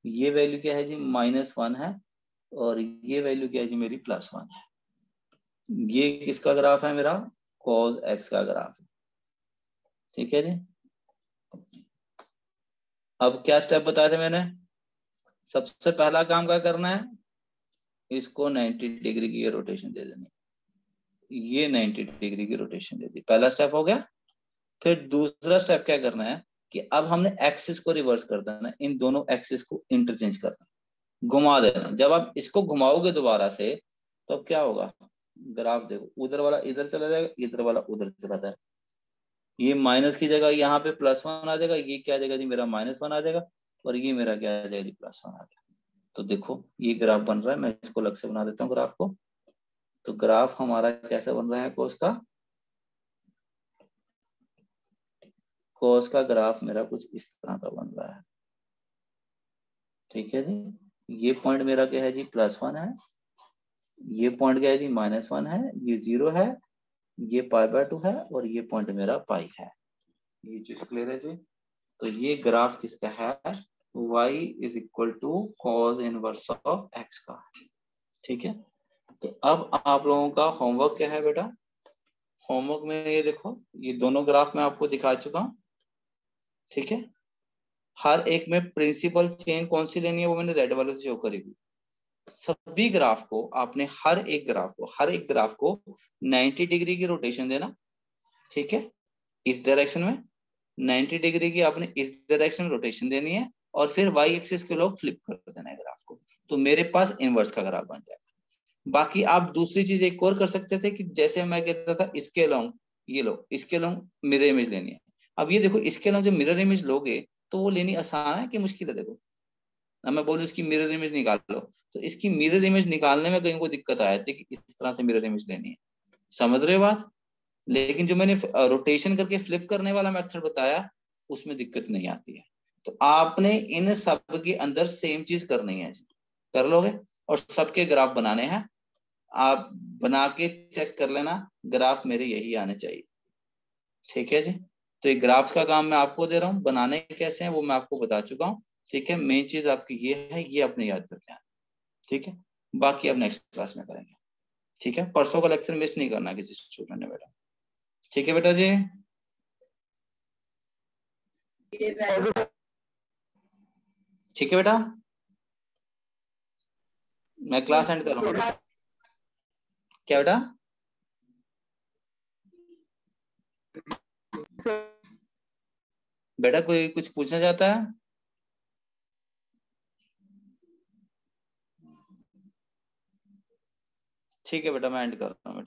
[SPEAKER 1] ये वैल्यू क्या है जी -1 है, और ये वैल्यू क्या है जी मेरी +1 है। ये किसका ग्राफ है मेरा cos x का ग्राफ है। ठीक है जी, अब क्या स्टेप बताए थे मैंने, सबसे पहला काम क्या करना है, इसको 90 डिग्री की रोटेशन दे देनी, ये 90 डिग्री की रोटेशन दे दी, पहला स्टेप हो गया। फिर दूसरा स्टेप क्या करना है कि अब हमने एक्सिस को रिवर्स कर देना, इन दोनों एक्सिस को इंटरचेंज करना, घुमा देना। जब आप इसको घुमाओगे दोबारा से तो अब क्या होगा, ग्राफ देखो उधर वाला इधर चला जाएगा, इधर वाला उधर चला जाएगा, ये माइनस की जगह यहाँ पे +1 आ जाएगा, ये क्या आ जाएगा जी मेरा -1 आ जाएगा, और ये मेरा क्या आ जाएगा जी +1 आ जाएगा। तो देखो ये ग्राफ बन रहा है, मैं इसको अलग से बना देता हूँ ग्राफ को। तो ग्राफ हमारा कैसा बन रहा है कोस का, कोस का ग्राफ मेरा कुछ इस तरह का बन रहा है। ठीक है जी, ये पॉइंट मेरा क्या है जी +1 है, ये पॉइंट क्या है जी -1 है, ये 0 है, ये π/2 है, और ये पॉइंट मेरा पाई है। ये चीज क्लियर है जी, तो ये ग्राफ किसका है y = cos inverse of x का। ठीक है, तो अब आप लोगों का होमवर्क क्या है बेटा, होमवर्क में ये देखो ये दोनों ग्राफ मैं आपको दिखा चुका हूं। ठीक है, हर एक में प्रिंसिपल चेन कौन सी लेनी है वो मैंने रेड वाले से शो करी हुई। सभी ग्राफ को आपने हर एक ग्राफ को 90 डिग्री की रोटेशन देना। ठीक है, इस डायरेक्शन में 90 डिग्री की आपने इस डायरेक्शन में रोटेशन देनी है, और फिर y एक्सिस के लोग फ्लिप कर देना है ग्राफ को, तो मेरे पास इनवर्स का ग्राफ बन जाएगा। बाकी आप दूसरी चीज एक और कर सकते थे कि जैसे मैं कहता था इसके अलोंग ये लो, इसके अलोंग मिरर इमेज लेनी है। अब ये देखो इसके अलोंग जब मिरर इमेज लोगे तो वो लेनी आसान है कि मुश्किल है। देखो अब मैं बोलूं इसकी मिरर इमेज निकाल लो, तो इसकी मिरर इमेज निकालने में कहीं को दिक्कत आया थी कि इस तरह से मिरर इमेज लेनी है, समझ रहे हो बात। लेकिन जो मैंने रोटेशन करके फ्लिप करने वाला मेथड बताया उसमें दिक्कत नहीं आती है। तो आपने इन सब के अंदर सेम चीज करनी है, कर लोगे, और सबके ग्राफ बनाने हैं। आप बना के चेक कर लेना, ग्राफ मेरे यही आने चाहिए। ठीक है जी, तो ये ग्राफ का काम मैं आपको दे रहा हूँ, बनाने कैसे हैं वो मैं आपको बता चुका हूँ। ठीक है, मेन चीज आपकी ये है, ये अपने याद करके आना। ठीक है, बाकी अब नेक्स्ट क्लास में करेंगे। ठीक है, परसों का लेक्चर मिस नहीं करना किसी स्टूडेंट ने बेटा। ठीक है बेटा जी, ठीक है बेटा, मैं क्लास एंड कर रहा हूँ। क्या बेटा? बेटा कोई कुछ पूछना चाहता है? ठीक है बेटा, मैं एंड कर रहा हूँ।